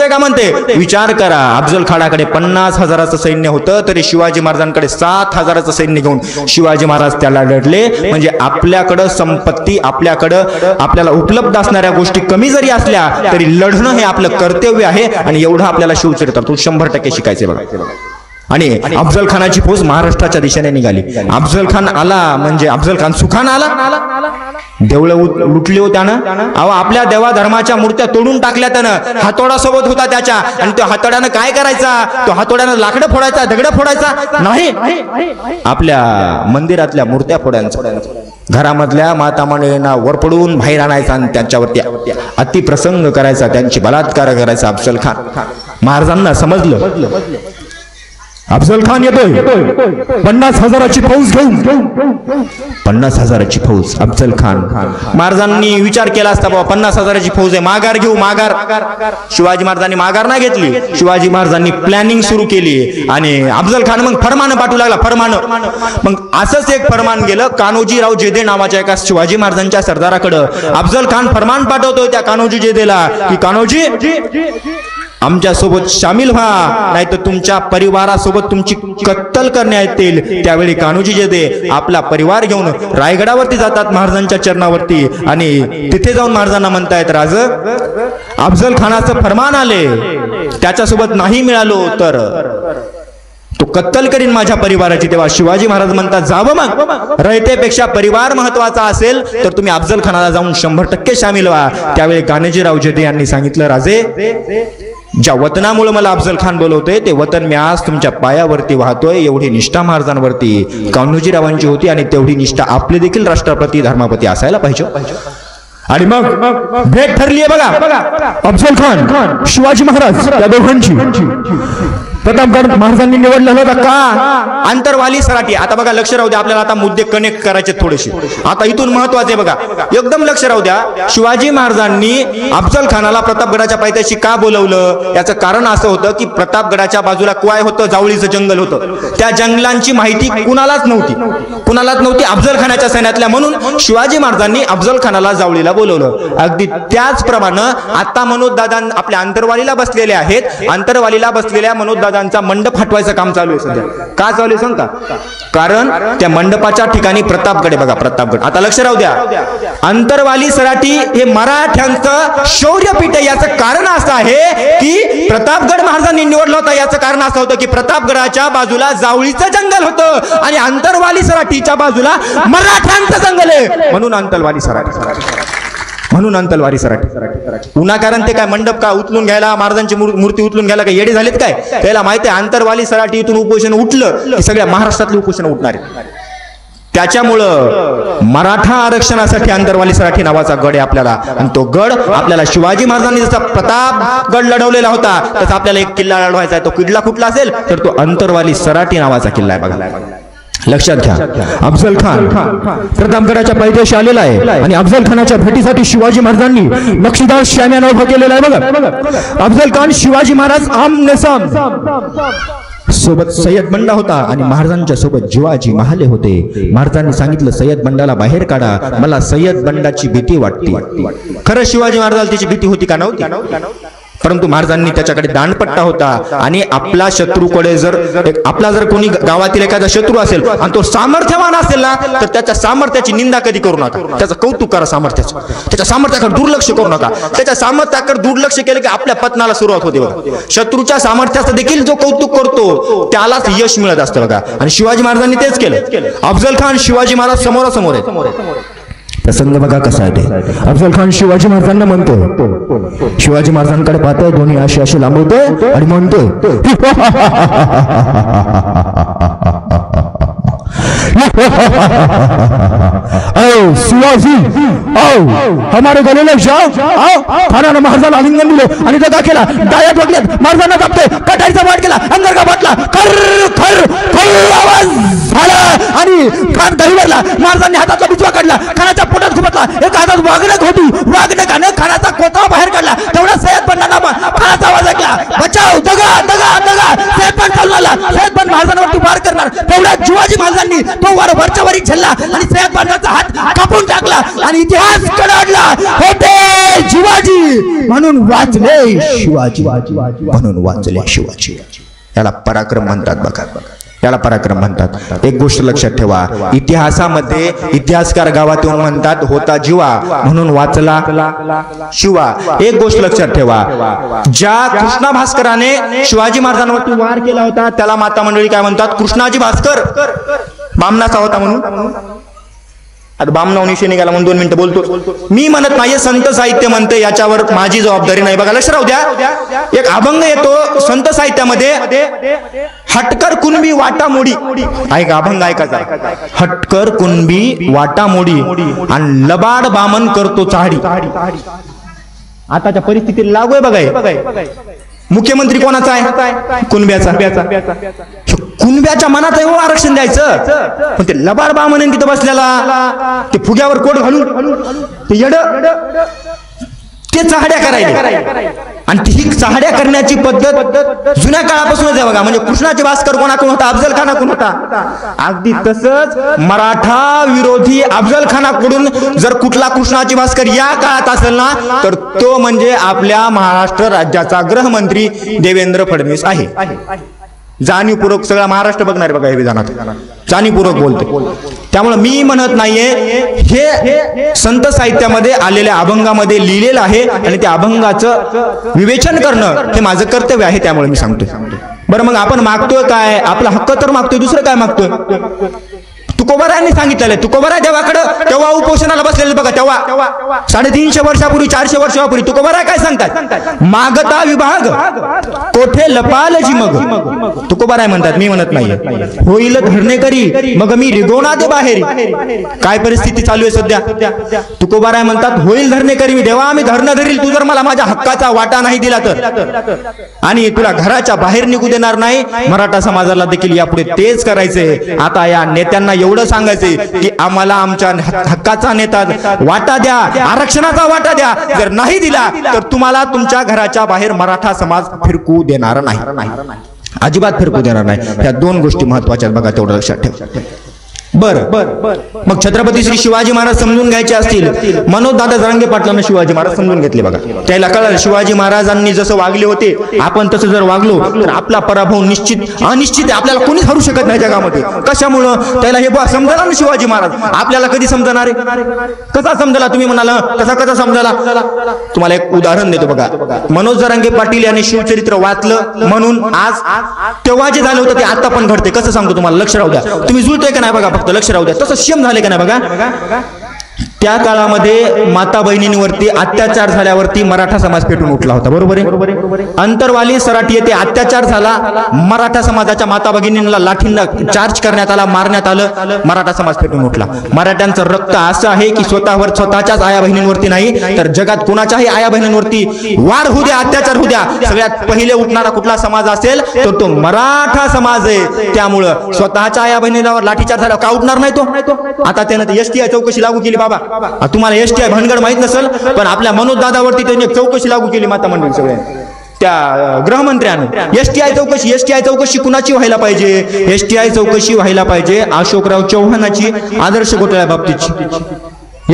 [SPEAKER 1] का? म्हणते. विचार करा, अफजल खानाकडे 50,000चं सैन्य होतं, तरी शिवाजी महाराजांकडे 7,000चं सैन्य घेऊन शिवाजी महाराज त्याला लढले. म्हणजे आपल्याकडं संपत्ती, आपल्याकडं आपल्याला उपलब्ध असणाऱ्या गोष्टी कमी जरी असल्या तरी लढणं हे आपलं कर्तव्य आहे. आणि एवढं आपल्याला शिवचरित्रातून 100% शिकायचे. बघा, आणि अफजल खानाची फौज महाराष्ट्राच्या दिशेने निघाली. अफजल खान आला म्हणजे अफजल खान सुखान आला. देवळं लुटली हो त्यानं. आपल्या देवा धर्माच्या मूर्त्या तोडून टाकल्या त्यानं. हातोडा सोबत होता त्याच्या, आणि तो हातोड्यानं काय करायचा? तो हातोड्यानं लाकडं फोडायचा, दगडं फोडायचा नाही, आपल्या मंदिरातल्या मूर्त्या फोडायचा, घरामधल्या माता मंडळींना वर पडून बाहेर आणायचा आणि त्यांच्यावरती अतिप्रसंग करायचा, त्यांची बलात्कार करायचा. अफजल खान महाराजांना समजलं
[SPEAKER 2] अफजल खान येतोय 50,000ची फौज घेऊन
[SPEAKER 1] 50,000ची फौज. अफजल खान महाराजांनी विचार केला असता बाबा 50,000ची फौज आहे, माघार घेऊ माघार. शिवाजी महाराजांनी माघार नाही घेतली. शिवाजी महाराजांनी प्लॅनिंग सुरू केली आणि अफजल खान मग फरमान पाठवू लागला. फरमान मग असंच एक फरमान गेलं कान्होजीराव जेदे नावाच्या एका शिवाजी महाराजांच्या सरदाराकडे. अफजल खान फरमान पाठवतोय त्या कान्होजी जेदेला की कान्होजी आमच्या सोबत सामील व्हा, नाही तर तुमच्या परिवारासोबत तुमची कत्तल करण्यात येईल. त्यावेळी कान्होजी जेदे आपला परिवार घेऊन रायगडावरती जातात महाराजांच्या चरणावरती आणि तिथे जाऊन महाराजांना म्हणतायत राज अफजल खानाचं फरमान आले, त्याच्यासोबत नाही मिळालो तर तो कत्तल करीन माझ्या परिवाराची. तेव्हा शिवाजी महाराज म्हणतात जावं मग, रयतेपेक्षा परिवार महत्वाचा असेल तर तुम्ही अफजल खानाला जाऊन 100% सामील व्हा. त्यावेळी कान्होजीराव जेदे यांनी सांगितलं राजे ज्या वतनामुळे मला अफजल खान बोलवतोय ते वतन मी आज तुमच्या पायावरती वाहतोय. एवढी निष्ठा महाराजांवरती कान्होजीरावांची होती आणि तेवढी निष्ठा आपले देखील राष्ट्रपती धर्मापती असायला पाहिजे.
[SPEAKER 2] आणि मग भेट ठरलीये बघा अफजल खान शिवाजी महाराज या दोघांची. प्रतापगड महाराजांनी निवडलेला होता का
[SPEAKER 1] अंतरवाली सराटी. आता बघा लक्ष राहू द्या, आपल्याला आता मुद्दे कनेक्ट करायचे थोडेसे. आता इथून महत्वाचे बघा, एकदम लक्ष राहू द्या. शिवाजी महाराजांनी अफजल खानाला प्रतापगडाच्या पायथ्याशी का बोलवलं याचं कारण असं होतं की प्रतापगडाच्या बाजूला कुवाय होतं, जावळीचं जंगल होतं. त्या जंगलांची माहिती कुणालाच नव्हती अफजल खानाच्या सैन्यातल्या. म्हणून शिवाजी महाराजांनी अफजल खानाला जावळीला बोलवलं. अगदी त्याचप्रमाणे आता मनोज दादा आपल्या अंतरवालीला बसलेले आहेत. अंतरवालीला बसलेल्या मनोज दादांचा मंडप हटवायचं काम चालू आहे सध्या. का चालू आहे सांग का? कारण त्या मंडपाच्या ठिकाणी प्रतापगड बघा, प्रतापगड. आता लक्ष राहू द्या, अंतरवाली सराटी हे मराठ्यांचं शौर्यपीठ आहे. याचं कारण असं आहे की प्रतापगड महाराजांनी निवडला होता. याचं कारण असं होतं की प्रतापगडाच्या बाजूला जावळीचं जंगल होतं आणि अंतरवाली सराटीच्या बाजूला मराठ्यांचं जंगल आहे. म्हणून अंतरवाली सराटी. उन्हाकारण ते काय मंडप का उचलून घ्यायला, महाराजांची मूर्ती उचलून घ्यायला काय येडे झालेत काय? त्याला माहिती आहे अंतरवाली सराटी इथून उपोषण उठलं की सगळ्या महाराष्ट्रातले उपोषण उठणार आहे. त्याच्यामुळं मराठा आरक्षणासाठी अंतरवाली सराठी नावाचा गड आहे आपल्याला. आणि तो गड आपल्याला शिवाजी महाराजांनी जसा प्रतापगड लढवलेला होता तसा आपल्याला एक किल्ला लढवायचा आहे. तो किल्ला कुठला असेल तर तो अंतरवाली सराठी नावाचा किल्ला आहे. बघा लक्षात घ्या,
[SPEAKER 2] अफजल खान प्रतापगडाच्या पायथ्याशी आलेला आहे आणि अफजल खानाच्या भेटीसाठी शिवाजी महाराजांनी नक्षीदार शाम्यानं उभं केलेला आहे. बघा अफजल खान शिवाजी महाराज आमने साम.
[SPEAKER 1] सोबत सय्यद बंडा होता आणि महाराजांच्या सोबत जिवाजी महाले होते. महाराजांनी सांगितलं सय्यद बंडाला बाहेर काढा, मला सय्यद बंडाची भीती वाटते. खरं शिवाजी महाराजांना त्याची भीती होती का नव्हती? परंतु महाराजांनी त्याच्याकडे दांडपट्टा होता आणि आपला शत्रूकडे आपला जर कोणी गावातील एखादा शत्रू असेल आणि तो सामर्थ्यवान असेल ना तर त्याच्या सामर्थ्याची निंदा कधी करू नका. त्याचं कौतुक करा सामर्थ्याचं. त्याच्या सामर्थ्याकडे दुर्लक्ष करू नका. त्याच्या सामर्थ्याकडे दुर्लक्ष केलं की आपल्या पतनाला सुरुवात होते बघा. शत्रूच्या सामर्थ्याचं देखील जो कौतुक करतो त्यालाच यश मिळत असतं बघा. आणि शिवाजी महाराजांनी तेच केलं. अफजल खान शिवाजी महाराज समोरासमोर आहेत.
[SPEAKER 2] प्रसंग बघा कसा आहे ते. अफजल खान शिवाजी महाराजांना म्हणतो, शिवाजी महाराजांकडे पाहतोय, दोन्ही अशी लांबवतोय आणि म्हणतोय शिवाजी हमारे गले लग जाओ. खानानं महाराजांना आलिंगन दिलं आणि दगा केला. डाया ठोकल्यात. महाराजांना दाबतोय. कटारीचा वाट केला. अंगर का बाटला खर आवाज झाला आणि खान दहीवरला. महाराजांनी हातातला बिचवा काढला. खानाच्या पोटात खुपटला. एका हातात वाघनक होती. वाघनकानं खानाचा कोथळा बाहेर काढला. तेवढा सय्यद बंडांना खानाचा आवाज ऐकला. बचाव, दगा. सय्यद बंड चालू आला. सय्यद बंड महाराजांवरती वार करणार. तेवढ्या शिवाजी महाराजांनी तो वार वरच्या वरी झेलला आणि सय्यद बंडाचा हात कापून टाकला आणि इतिहास कडाडला. होते शिवाजी म्हणून वाचले शिवाजी.
[SPEAKER 1] याला पराक्रम म्हणतात बघा. याला पराक्रम म्हणतात. एक गोष्ट लक्षात ठेवा, इतिहासामध्ये इतिहासकार गावात येऊन म्हणतात होता जीवा म्हणून वाचला शिवा. एक गोष्ट लक्षात ठेवा, ज्या कृष्णा भास्कराने शिवाजी महाराजांवरती वार केला होता त्याला माता मंडळी काय म्हणतात? कृष्णाजी भास्कर. बामणाचा होता म्हणून. आता बामणाविषयी निघाला म्हणून 2 मिनिटं बोलतो. मी म्हणत नाही, संत साहित्य म्हणते, याच्यावर माझी जबाबदारी नाही. बघा लक्ष राहू द्या. एक अभंग येतो संत साहित्यामध्ये, हटकर कुणबी वाटामोडी. ऐका अभंग ऐकायचा. हटकर कुणबी वाटामोडी आणि लबाड बामन करतो चाडी. आताच्या परिस्थितीला लागू आहे बघा. मुख्यमंत्री कोणाचा आहे? कुणब्याचा. कुणब्याच्या मनात आहे हो आरक्षण द्यायचं, पण ते लबाडबा म्हणून तिथं बसलेला ते फुग्यावर कोट घालून ते येड ते चहाड्या करायचे. आणि ही चहाड्या करण्याची पद्धत जुन्या काळापासूनच आहे बघा. म्हणजे कृष्णाचे भास्कर कोणाकडून होता? अफजल खानाकडून होता. अगदी तसंच मराठा विरोधी अफजल खानाकडून जर कुठला कृष्णाची भास्कर या काळात असेल ना, तर तो म्हणजे आपल्या महाराष्ट्र राज्याचा गृहमंत्री देवेंद्र फडणवीस आहे. जाणीवपूर्वक सगळा महाराष्ट्र बघणार बघा हे विधानात, जाणीवपूर्वक बोलते. त्यामुळे मी म्हणत नाहीये, हे संत साहित्यामध्ये आलेल्या अभंगामध्ये लिहिलेलं आहे आणि त्या अभंगाचं विवेचन करणं हे माझं कर्तव्य आहे. त्यामुळे मी सांगतोय. बरं, मग आपण मागतोय काय? आपला हक्क तर मागतोय, दुसरं काय मागतोय? तुकोबारायांनी सांगितलेलं, तुकोबाराय देवाकडं तेव्हा उपोषणाला बसलेले बघा. तेव्हा 350 वर्षापूर्वी 400 वर्षापूर्वी तुकोबाराय काय सांगतात? मागता विभाग कोठे लपालजी मग. तुकोबाराय म्हणतात, मी म्हणत नाही. होईल धरणे करी मग मी रिगवणा दे बाहेर. काय परिस्थिती चालू आहे सध्या? तुकोबाराय म्हणतात, होईल धरणे करी मी, देवा आम्ही धरणं धरील तू जर मला माझ्या हक्काचा वाटा नाही दिला तर, आणि तुला घराच्या बाहेर निघू देणार नाही. मराठा समाजाला देखील यापुढे तेच करायचंय. आता या नेत्यांना एवढं सांगायचंय की आम्हाला आमच्या हक्काचा नेता वाटा द्या, आरक्षणाचा वाटा द्या. जर नाही दिला तर तुम्हाला तुमच्या घराच्या बाहेर मराठा समाज फिरकू देणार नाही, अजिबात फिरकू देणार नाही. ह्या दोन गोष्टी महत्वाच्या बघा, तेवढं लक्षात ठेवा. बरं, मग छत्रपती श्री शिवाजी महाराज समजून घ्यायचे असतील, मनोज दादा जरांगे पाटलांना शिवाजी महाराज समजून घेतले बघा. त्याला कळलं शिवाजी महाराजांनी जसं वागले होते, आपण तसं जर वागलो तर आपला पराभव निश्चित अनिश्चित आहे. आपल्याला कोणीच हरू शकत नाही जगामध्ये. कशामुळं? त्याला हे समजला ना शिवाजी महाराज. आपल्याला कधी समजणार आहे? कसा समजला? तुम्ही म्हणाला कसा समजला? तुम्हाला एक उदाहरण देतो बघा. मनोज जरांगे पाटील यांनी शिवचरित्र वाचलं म्हणून आज तेव्हा जे झालं होतं ते आता पण घडते. कसं सांगतो तुम्हाला, लक्ष राहू द्या. तुम्ही जुळतोय का नाही बघा, लक्ष राहू द्या. तसं सेम झाले का नाही बघा. त्या काळामध्ये माता बहिणींवरती अत्याचार झाल्यावरती मराठा समाज पेटून उठला होता. बरोबर आहे? अंतरवाली सराटी येथे अत्याचार झाला, मराठा समाजाच्या माता भगिनींना लाठींना चार्ज करण्यात आला, मारण्यात आलं, मराठा समाज पेटून उठला. मराठ्यांचं रक्त असं आहे की स्वतःच्याच आया बहिणींवरती नाही तर जगात कुणाच्याही आया बहिणींवरती वार होऊ द्या, अत्याचार होऊ द्या, सगळ्यात पहिले उठणारा कुठला समाज असेल तर तो मराठा समाज आहे. त्यामुळं स्वतःच्या आया बहिणींवर लाठीचार्ज झाला का उठणार नाही तो? आता त्यानं एसटीआय चौकशी लागू केली बाबा. तुम्हाला एसटीआय भानगड माहित नसेल, पण आपल्या मनोज दादावरती त्यांनी चौकशी लागू केली माता मंडळी सगळ्या त्या गृहमंत्र्यानं. एसटीआय चौकशी कुणाची व्हायला पाहिजे? एसटीआय चौकशी व्हायला पाहिजे अशोकराव चव्हाणाची, आदर्श घोटाळ्याबाबतीची.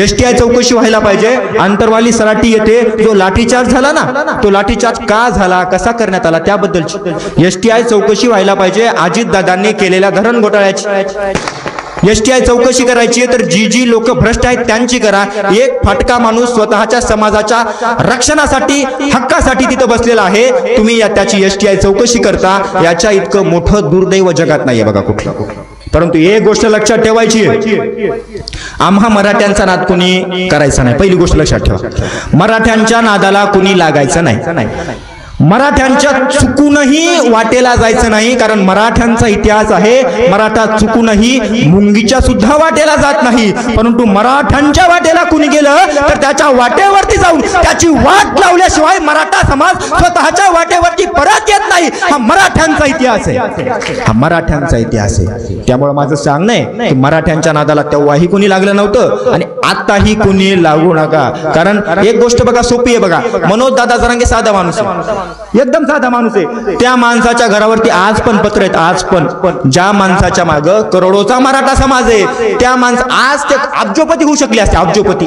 [SPEAKER 1] एसटीआय चौकशी व्हायला पाहिजे. अंतरवाली सराटी येथे जो लाठीचार्ज झाला ना, तो लाठीचार्ज का झाला, कसा करण्यात आला त्याबद्दलची एसटीआय चौकशी व्हायला पाहिजे. अजितदादांनी केलेल्या धरण घोटाळ्याची एसटीआय चौकशी करायची तर जी लोक भ्रष्ट आहेत त्यांची करा. एक फाटका माणूस स्वतःच्या समाजाच्या रक्षणासाठी, हक्कासाठी तिथं बसलेला आहे, तुम्ही त्याची एसटीआय चौकशी करता. याच्या इतकं मोठं दुर्दैव जगात नाहीये बघा कुठलं. परंतु एक गोष्ट लक्षात ठेवायची, आम्हा मराठ्यांचा नाद कुणी करायचा नाही. पहिली गोष्ट लक्षात ठेवा, मराठ्यांच्या नादाला कुणी लागायचं नाही. मराठ्यांच्या चुकूनही वाटेला जायचं नाही, कारण मराठ्यांचा इतिहास आहे, मराठा चुकूनही मुंगीच्या सुद्धा वाटेला जात नाही. परंतु मराठ्यांच्या वाटेला कुणी गेलं तर त्याच्या वाटेवरती जाऊन त्याची वाट लावल्याशिवाय मराठा समाज स्वतःच्या वाटेवरती परत येत नाही. हा मराठ्यांचा इतिहास आहे, हा मराठ्यांचा इतिहास आहे. त्यामुळे माझं सांगणं आहे की मराठ्यांच्या नादाला तेव्हाही कुणी लागलं नव्हतं आणि आताही कुणी लागू नका. कारण एक गोष्ट बघा, सोपी आहे बघा. मनोज दादा जरांगे साधा माणूस आहे, एकदम साधा माणूस आहे. त्या माणसाच्या घरावरती आज पण पत्र आहेत, आज पण. ज्या माणसाच्या माग करोडोचा मराठा समाज आहे, त्या आज ते अब्जोपती होऊ शकले असते, अब्जोपती.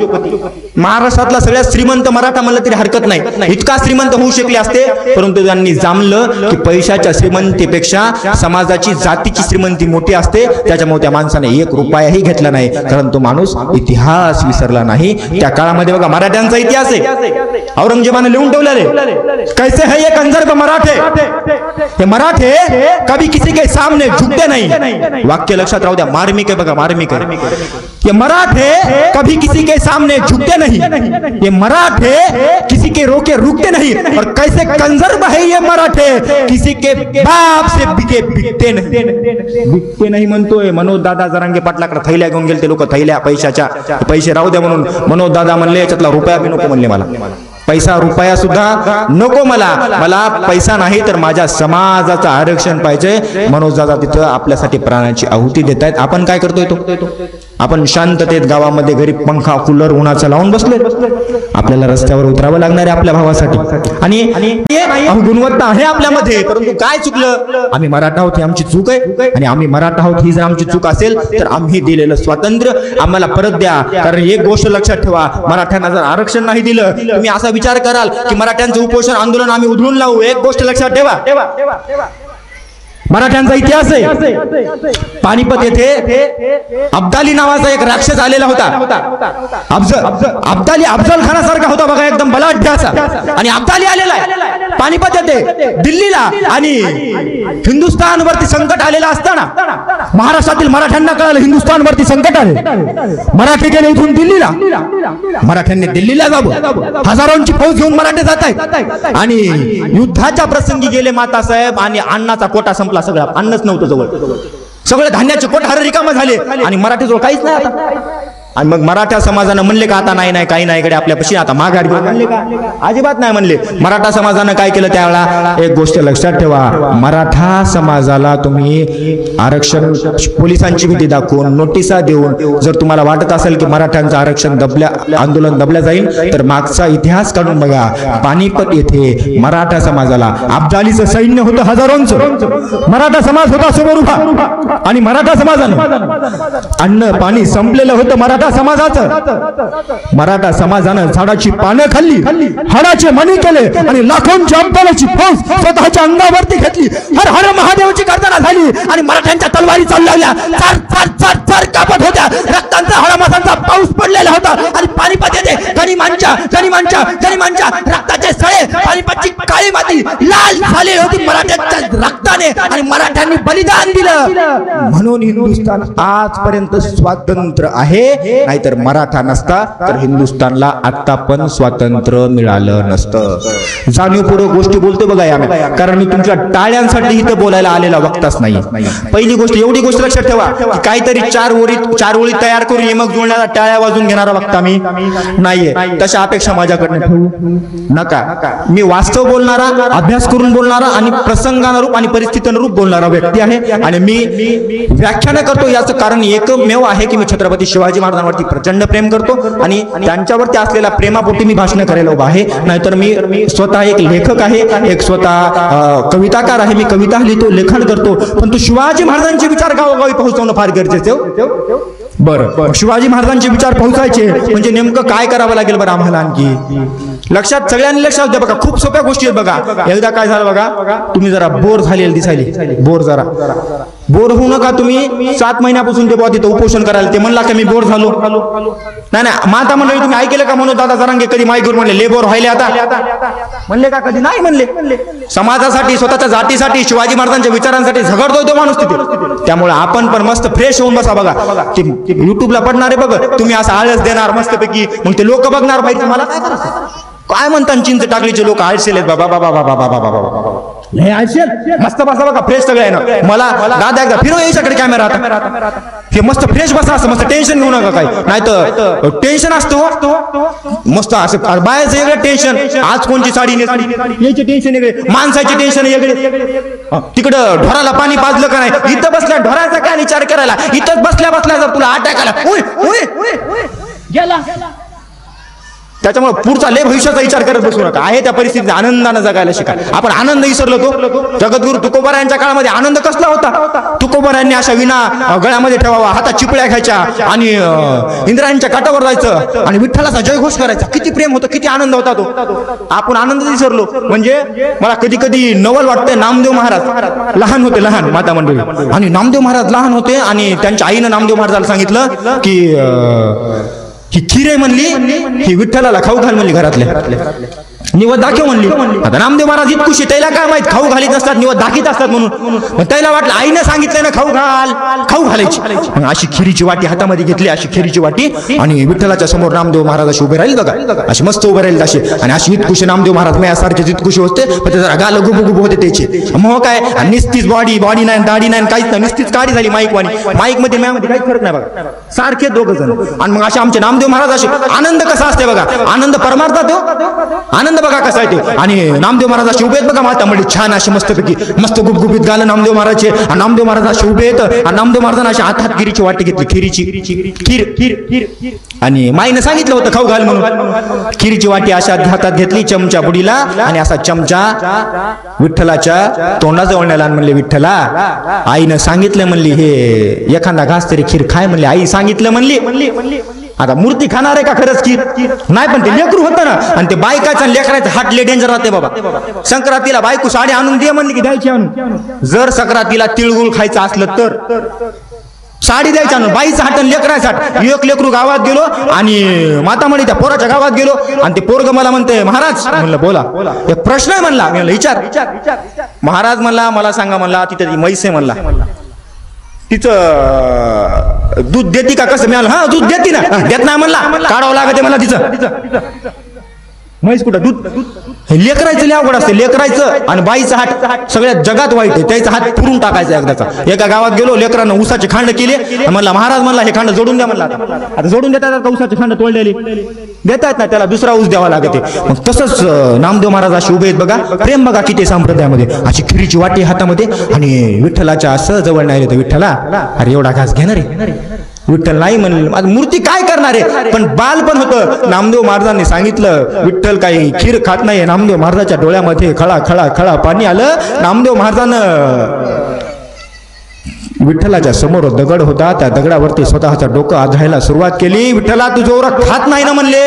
[SPEAKER 1] महाराष्ट्रातला सगळ्यात श्रीमंत मराठा म्हणलं तरी हरकत नाही, इतका श्रीमंत होऊ शकले असते. परंतु त्यांनी जाणलं की पैशाच्या श्रीमंतीपेक्षा समाजाची, जातीची श्रीमंती मोठी असते. त्याच्यामुळे त्या माणसाने 1 रुपयाही घेतला नाही, कारण तो माणूस इतिहास विसरला नाही. त्या काळामध्ये बघा मराठ्यांचा इतिहास आहे, औरंगजेबाने लिहून ठेवलेले. कैसे है ये कंजर्प मराठे, हे मराठे कभी किसी के सामने झुकते नहीं. वाक्य लक्षात राहू द्या, मार्मिक आहे बघा, मार्मिक आहे. ये मराठे कभी किसी के सामने झुकते नहीं, ये मराठे किसी के रोके रुकते नहीं. और कैसे कंजर्प है ये मराठे, किसी के बाप से बिकते नहीं म्हणतोय. मनोज दादा जरांगे पाटलाकडे थैल्या घेऊन गेले ते लोक, थैल्या पैशाच्या, पैसे राहू द्या म्हणून. मनोज दादा म्हणले याच्यातला रुपया बी नको म्हणले मला. पैसा रुपया सुद्धा नको मला पैसा नाही तर माझ्या समाजाचं आरक्षण पाहिजे. मनोज दादा तिथं आपल्यासाठी प्राणाची आहुती देत आहेत. आपण काय करतोय तो आपण शांततेत गावामध्ये घरी पंखा कूलर उन्हाचा लावून बसले. आपल्याला रस्त्यावर उतरावं लागणार आहे आपल्या भावासाठी. आणि गुणवत्ता आहे आपल्यामध्ये, परंतु काय चुकलं? आम्ही मराठा आहोत ही आमची चूक आहे. आणि आम्ही मराठा आहोत ही जर आमची चूक असेल तर आम्ही दिलेलं स्वातंत्र्य आम्हाला परत द्या. कारण एक गोष्ट लक्षात ठेवा, मराठ्यांना जर आरक्षण नाही दिलं तुम्ही असा विचार कराल की मराठ्यांचं उपोषण आंदोलन आम्ही उधळून लावू. एक गोष्ट लक्षात ठेवा, मराठ्यांचा इतिहास आहे. पानिपत येथे अब्दाली नावाचा एक राक्षस आलेला होता. अब्दाली अफजल खानासारखा होता बघा, एकदम बलाढ्य असा. आणि अब्दाली आलेला आहे पानिपत येथे दिल्लीला. आणि हिंदुस्थानवरती संकट आलेलं असताना महाराष्ट्रातील मराठ्यांना कळालं हिंदुस्थानवरती संकट आले. मराठी गेले इथून दिल्लीला. मराठ्यांनी दिल्लीला जावं, हजारोंची फौज घेऊन मराठे जात आहेत. आणि युद्धाच्या प्रसंगी गेले मातासाहेब आणि अन्नाचा कोटा संपला. सगळं अन्नच नव्हतं जवळ, सगळे धान्याचे कोठार रिकामे झाले आणि मराठीजवळ काहीच नाही आता. आणि मग मराठा समाजानं म्हणले का आता नाही काही नाही इकडे आपल्यापाशी आता माघार घेऊ म्हणले का? अजिबात नाही म्हणले. मराठा समाजानं काय केलं त्यावेळेला? एक गोष्ट लक्षात ठेवा, मराठा समाजाला तुम्ही आरक्षण पोलिसांची भीती दाखवून नोटिसा देऊन जर तुम्हाला वाटत असेल की मराठ्यांचं आरक्षण आंदोलन दबल्या जाईल तर मागचा इतिहास काढून बघा. पानिपत येथे मराठा समाजाला अब्दालीचं सैन्य होतं हजारोंचं, मराठा समाज होता समोर उभा. आणि मराठा समाजानं अन्न पाणी संपलेलं होतं मराठा समाजाचं. मराठा समाजानं झाडाची पानं खाल्ली, हाडाचे मणी केले आणि लाखोंची अंपालाची फौज स्वतःच्या अंगावरती घेतली. हर हर महादेवची गर्जना झाली आणि मराठ्यांच्या तलवारी चालू लागल्या. चार चार चार चार कापत होत्या. रक्तांचा हळमासांचा पाऊस पडलेला होता. आणि पानिपत येथे गनिमांच्या रक्ताचे सळे, पानिपतची काळी माती लाल झाली होती मराठ्यांच्या रक्ताने. आणि मराठ्यांनी बलिदान दिलं म्हणून हिंदुस्थान आजपर्यंत स्वातंत्र्य आहे. नाहीतर मराठा नसता तर हिंदुस्थानला आता पण स्वातंत्र्य मिळालं नसतं. जाणीवपूर्वक गोष्टी बोलतो बघा या, कारण मी तुमच्या टाळ्यांसाठी इथं बोलायला आलेला वक्ताच नाही. पहिली गोष्ट एवढी गोष्ट लक्षात ठेवा, काहीतरी चार ओळी तयार करून यमक जुळण्याला टाळ्या वाजून घेणारा वक्ता मी नाहीये. तशा अपेक्षा माझ्याकडनं ठेवू नका. मी वास्तव बोलणारा, अभ्यास करून बोलणारा आणि प्रसंगानुरूप आणि परिस्थितीनुरूप बोलणारा व्यक्ती आहे. आणि मी व्याख्यान करतो याचं कारण एकमेव आहे की मी छत्रपती शिवाजी महाराजांवरती प्रचंड प्रेम करतो आणि त्यांच्यावरती असलेल्या प्रेमापोटी मी भाषण करायला उभा आहे. नाहीतर मी स्वतः एक लेखक आहे, एक स्वतः कविताकार आहे. मी कविता लिहितो, लेखन करतो. पण तो शिवाजी महाराजांचे विचार गावोगावी पोहोचवणं फार गरजेचं. बरं, शिवाजी महाराजांचे विचार पोहोचायचे म्हणजे नेमकं काय करावं लागेल बरं आम्हाला? आणखी लक्षात सगळ्यांनी लक्षात द्या बघा, खूप सोप्या गोष्टी आहेत बघा. एकदा काय झालं बघा, तुम्ही जरा बोर झालेले दिसायले, बोर होऊ नका तुम्ही. 7 महिन्यापासून ते तिथं उपोषण करायला ते म्हणला का मी बोर झालो. नाही माता मंडळी तुम्ही ऐकलं का? म्हणून दादा जरांगे कधी माईकवर म्हणले ले बोर व्हायले आता म्हणले का? कधी नाही म्हणले. समाजासाठी, स्वतःच्या जातीसाठी, शिवाजी महाराजांच्या विचारांसाठी झगडतोय तो माणूस तिथे. त्यामुळे आपण पण मस्त फ्रेश होऊन बसा बघा. युट्यूबला पडणारे बघ तुम्ही असं आळस देणार मस्तपैकी, मग ते लोक बघणार बाई तुम्हाला काय करायचं. काय म्हणतात चिंच टाकलीचे लोक आळसेल आहेत बाबा बाबा बाबा बाबा बाबा लय आळसेल. मस्त बसा बघा फ्रेश सगळं आहे ना. मला दादा एकदा फिरव याच्याकडे कॅमेरा आता. हे मस्त फ्रेश बसा, असं मस्त टेन्शन घेऊ नका काय, नाही तर टेन्शन असतो मस्त असं. बाहेरचं वेगळं टेन्शन, आज कोणची साडी नेसली याचे टेन्शन वेगळे, माणसाचे टेन्शन वेगळे. तिकडं ढोराला पाणी पाजलं का नाही, इथं बसल्या ढोराचा काय विचार करायला. इथंच बसल्या जर तुला अटॅक आला गेला. त्याच्यामुळे पुढचा लय भविष्याचा विचार करत बसू नका. आहे त्या परिस्थितीत आनंदानं जगायला शिका. आपण आनंद विसरलो. तो जगद्गुरु तुकोबारायांच्या काळामध्ये आनंद कसला होता? तुकोबारायांनी अशा विना गळ्यामध्ये ठेवावा, हातात चिपळ्या घ्यायच्या आणि इंद्रायणच्या काठावर जायचं आणि विठ्ठलाचा जयघोष करायचा. किती प्रेम होतं, किती आनंद होता तो. आपण आनंद विसरलो. म्हणजे मला कधी कधी नवल वाटतंय, नामदेव महाराज लहान होते, लहान माता मंडळी, आणि नामदेव महाराज लहान होते आणि त्यांच्या आईनं नामदेव महाराजाला सांगितलं की ही खीर आहे म्हणली, ही विठ्ठलाला खाऊ घाल म्हणली घरातल्या.
[SPEAKER 2] निवड दाखव म्हणली. आता नामदेव महाराज इतकुशी त्याला काय माहित खाऊ घालीत नसतात, निवड दाखीत असतात म्हणून. मग त्याला वाटलं आईने सांगितलं ना खाऊ घाल, खाऊ घालायची. मग अशी खिरीची वाटी हातामध्ये घेतली, अशी खिरीची वाटी, आणि विठ्ठलाच्या समोर नामदेव महाराज अशी उभे राहील बघा, अशी मस्त उभे राहील अशी. आणि अशी इतकुशी नामदेव महाराज माझ्यासारखे इतकुशी होते, पण ते जरा गाल गुबू गुबू होते त्याचे. मग काय निस्तीच बॉडी नाही, दाढी नाही, काहीच नाही, निस्तीच काढी झाली माईक वाणी. माईक मध्ये म्यामध्ये काहीच फरक नाही बघा, सारखे दोघं जण. आणि मग असे आमचे नामदेव महाराज असे. आनंद कसा असते बघा, आनंद परमार्थात हो, आनंद बघा कसा आहे ते. आणि नामदेव महाराज असे उभे आहेत बघा माता म्हणजे छान असे मस्तपैकी मस्त गुबगुबीत गालं नामदेव महाराजचे. आणि नामदेव महाराज असे उभे आहेत, आणि नामदेव महाराजांना अशी हातात खिरीची वाटी घेतली, खिरीची खीर. आणि माईनं सांगितलं होतं खाऊ घाल म्हणून. खिरीची वाटी अशा हातात घेतली चमचा बुडीला, आणि असा चमचा विठ्ठलाच्या तोंडाजवळ नेला. म्हणले विठ्ठला, आईनं सांगितलं म्हणली हे एखादा घास तरी खीर खाय म्हणले. आई सांगितलं म्हणली. आता मूर्ती खाणार आहे का खरंच खीर? नाही, पण ते लेकरू होतं ना, आणि ते बायकाचा लेकराचा हाट ले डेंजर राहते बाबा. संक्रांतीला बायको साडी आणून दे म्हणली की द्यायची आणून. जर संक्रांतीला तिळगुळ खायचं असलं तर साडी द्यायची आणून. बाईचा हाट आणि लेकराचा हाट. एक लेकरू गावात गेलो, आणि माता म्हणे त्या पोराच्या गावात गेलो, आणि ते पोरग मला म्हणते महाराज. म्हणलं बोला, एक प्रश्न आहे म्हणला. मी म्हणलं विचार. महाराज म्हणला मला सांगा म्हणला, तिथे ती म्हैस आहे म्हणला, तिचं दूध देते का कसं? मिळालं हा दूध देते ना. देत नाही म्हणला, काढावं लागते मला तिचं. म्हैस कुठं दूध? लेकरायचं लय अवघड असते, लेकरायचं आणि बाईचा हात सगळ्यात जगात वाईट आहे. त्याचा हात पुरून टाकायचा एकदाचा. एका गावात गेलो, लेकरानं उसाचे खांड केले. म्हणला महाराज म्हणला हे खांड जोडून द्या म्हणला. आता जोडून देतात का? उसाचे खांड तोडलेले देतात ना, त्याला दुसरा ऊस द्यावा लागते. मग तसंच नामदेव महाराज अशी उभे आहेत बघा. प्रेम बघा किती संप्रदायामध्ये. अशी खिरीची वाटी हातामध्ये, आणि विठ्ठलाच्या असं जवळ नाही येतं. विठ्ठला अरे एवढा घास घेणार आहे? विठ्ठल नाही म्हणलं. मूर्ती काय करणार आहे? पण बाल पण होतं. नामदेव महाराजांनी सांगितलं विठ्ठल काही खीर खात नाही. नामदेव महाराजाच्या डोळ्यामध्ये खळा खळा खळा पाणी आलं. नामदेव महाराजांना विठ्ठलाच्या समोर दगड होता, त्या दगडावरती स्वतःचं डोकं आढळायला सुरुवात केली. विठ्ठला तू जोरात खात नाही ना म्हणले.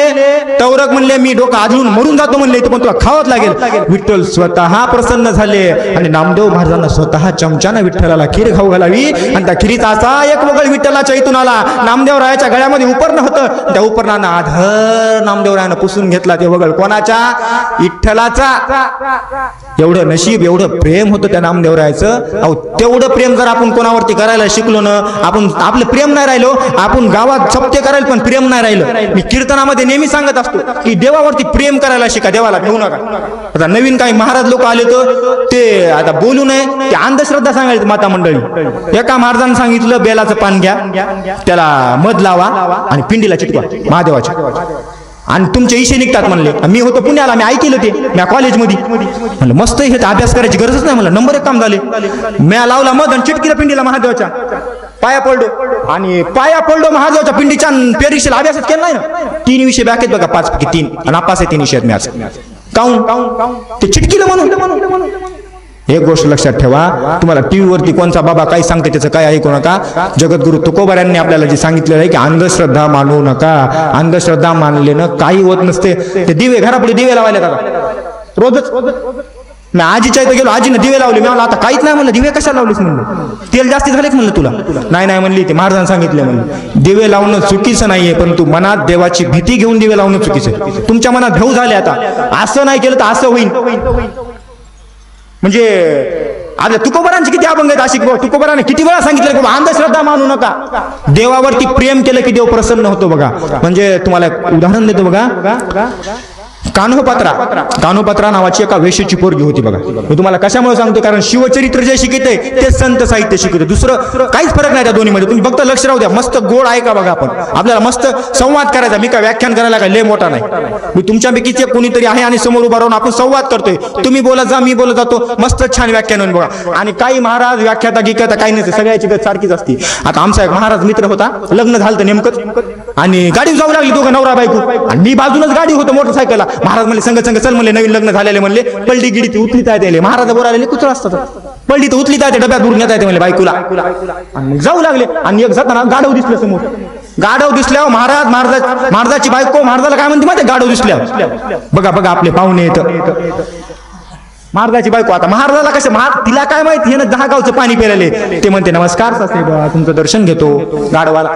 [SPEAKER 2] तवरक म्हणले मी डोकं आढळून मरून जातो म्हणले, पण तुला खावत लागेल. विठ्ठल स्वतः प्रसन्न झाले, आणि नामदेव महाराजांना स्वतः चमच्यानं विठ्ठलाला खीर खाऊ घालावी. आणि त्या खिरीचा असा एक वगळ विठ्ठलाच्या इथून आला. नामदेव रायाच्या गळ्यामध्ये उपरणं होतं, त्या उपरणानं आधर नामदेव रायानं पुसून घेतला. ते वगळ कोणाच्या? विठ्ठलाचा. एवढं नशीब, एवढं प्रेम होतं त्या नामदेव रायाचं. अहो तेवढं प्रेम जर आपण कोणावर करायला शिकलो ना, आपण आपलं प्रेम नाही राहिलो. आपण गावात सप्ते करायला पण प्रेम नाही राहिलं. मी कीर्तनामध्ये नेहमी सांगत असतो की देवावरती प्रेम करायला शिका, देवाला घेऊ नका. आता नवीन काही महाराज लोक आले तर ते आता बोलू नये, ते अंधश्रद्धा सांगायची माता मंडळी. एका महाराजांनी सांगितलं बेलाचं पान घ्या, त्याला मध लावा आणि पिंडीला चिटवा महादेवाच्या, आणि तुमचे इशे निघतात म्हणले. मी होतो पुण्याला, मी ऐकलं ते मी कॉलेजमध्ये. म्हणलं मस्त हे तर अभ्यास करायची गरजच नाही म्हणलं. नंबर 1 काम झाले. म्या लावला मध आणि चिटकीला पिंडीला महादेवाच्या पाया पडलो, आणि पाया पडलो महादेवाच्या पिंडीच्या. पेरीशीला अभ्यासच केला नाही ना. 3 विषय बॅक आहेत बघा, 5 पैकी 3, आणि अपास आहे 3 विषयात मॅथ्स. काऊन? ते चिटकीला म्हणून. एक गोष्ट लक्षात ठेवा, तुम्हाला टीव्ही वरती कोणचा बाबा काय सांगते त्याचं काय ऐकू नका. जगद्गुरु तुकोबा यांनी आपल्याला जे सांगितलेलं आहे की अंधश्रद्धा मानू नका. अंधश्रद्धा मानलेनं काही होत नसते. ते दिवे घरापुढे दिवे लावायला जातात रोजच. मी आजीच्या इथं गेलो, आजीने दिवे लावले. मी म्हणलं आता काहीच नाही म्हणलं, दिवे कशा लावलीस म्हणलं, तेल जास्ती झाले म्हणलं तुला? नाही म्हणली, ते महाराजांनी सांगितले म्हणलं दिवे लावणं चुकीचं नाहीये, परंतु मनात देवाची भीती घेऊन दिवे लावणं चुकीचं. तुमच्या मनात भेव झाले, आता असं नाही केलं तर असं होईल. म्हणजे आपल्या तुकोबारांची किती अभंग आहेत अशी. तुकोबाराने किती वेळा सांगितलं की अंधश्रद्धा मानू नका. देवावरती प्रेम केलं की देव प्रसन्न होतो बघा. म्हणजे तुम्हाला एक उदाहरण देतो बघा. कान्होपात्रा नावाची एका वेश्येची पोरगी होती बघा. मी तुम्हाला कशामुळे सांगतो, कारण शिवचरित्र जे शिकते ते संत साहित्य शिकते. दुसरं काहीच फरक नाही त्या दोन्हीमध्ये. तुम्ही फक्त लक्ष राहू द्या. मस्त गोड आहे का बघा. आपण आपल्याला मस्त संवाद करायचा. मी काय व्याख्यान करायला काय लय मोठा नाही. मी तुमच्यापैकीचे कोणीतरी आहे आणि समोर उभा राहून आपण संवाद करतोय. तुम्ही बोलत जा, मी बोलत जातो. मस्त छान व्याख्यान होईल बघा. आणि काही महाराज व्याख्याता गिख्याता काही नसते, सगळ्याची गत सारखीच असते. आता आमचा एक महाराज मित्र होता, लग्न झालं तर नेमकंच, आणि गाडी जाऊ लागली दोघं नवरा बायको, आणि मी बाजूनच गाडी होतो मोटरसायकलला. महाराज म्हणले संग चल म्हणले, नवीन लग्न झालेले म्हणले, पलटी गिडी ती उचलीत येते. महाराज बोलायला कुत्र असतात, पलटी तर उचलीत येते, डब्यात भरून येता येते म्हणले बायकोला. आणि जाऊ लागले, आणि एक जाताना गाढव दिसलं समोर. गाढव दिसल्यावर महाराजाची बायको महाराजाला काय म्हणते माहिती? गाढव दिसल्यावर बघा आपले पाहुणे येत. महाराजाची बायको आता महाराजाला कसे, तिला काय माहिती हे ना 10 गावचं पाणी प्यायले. ते म्हणते नमस्कार सासरे बा, तुमचं दर्शन घेतो. गाढवाला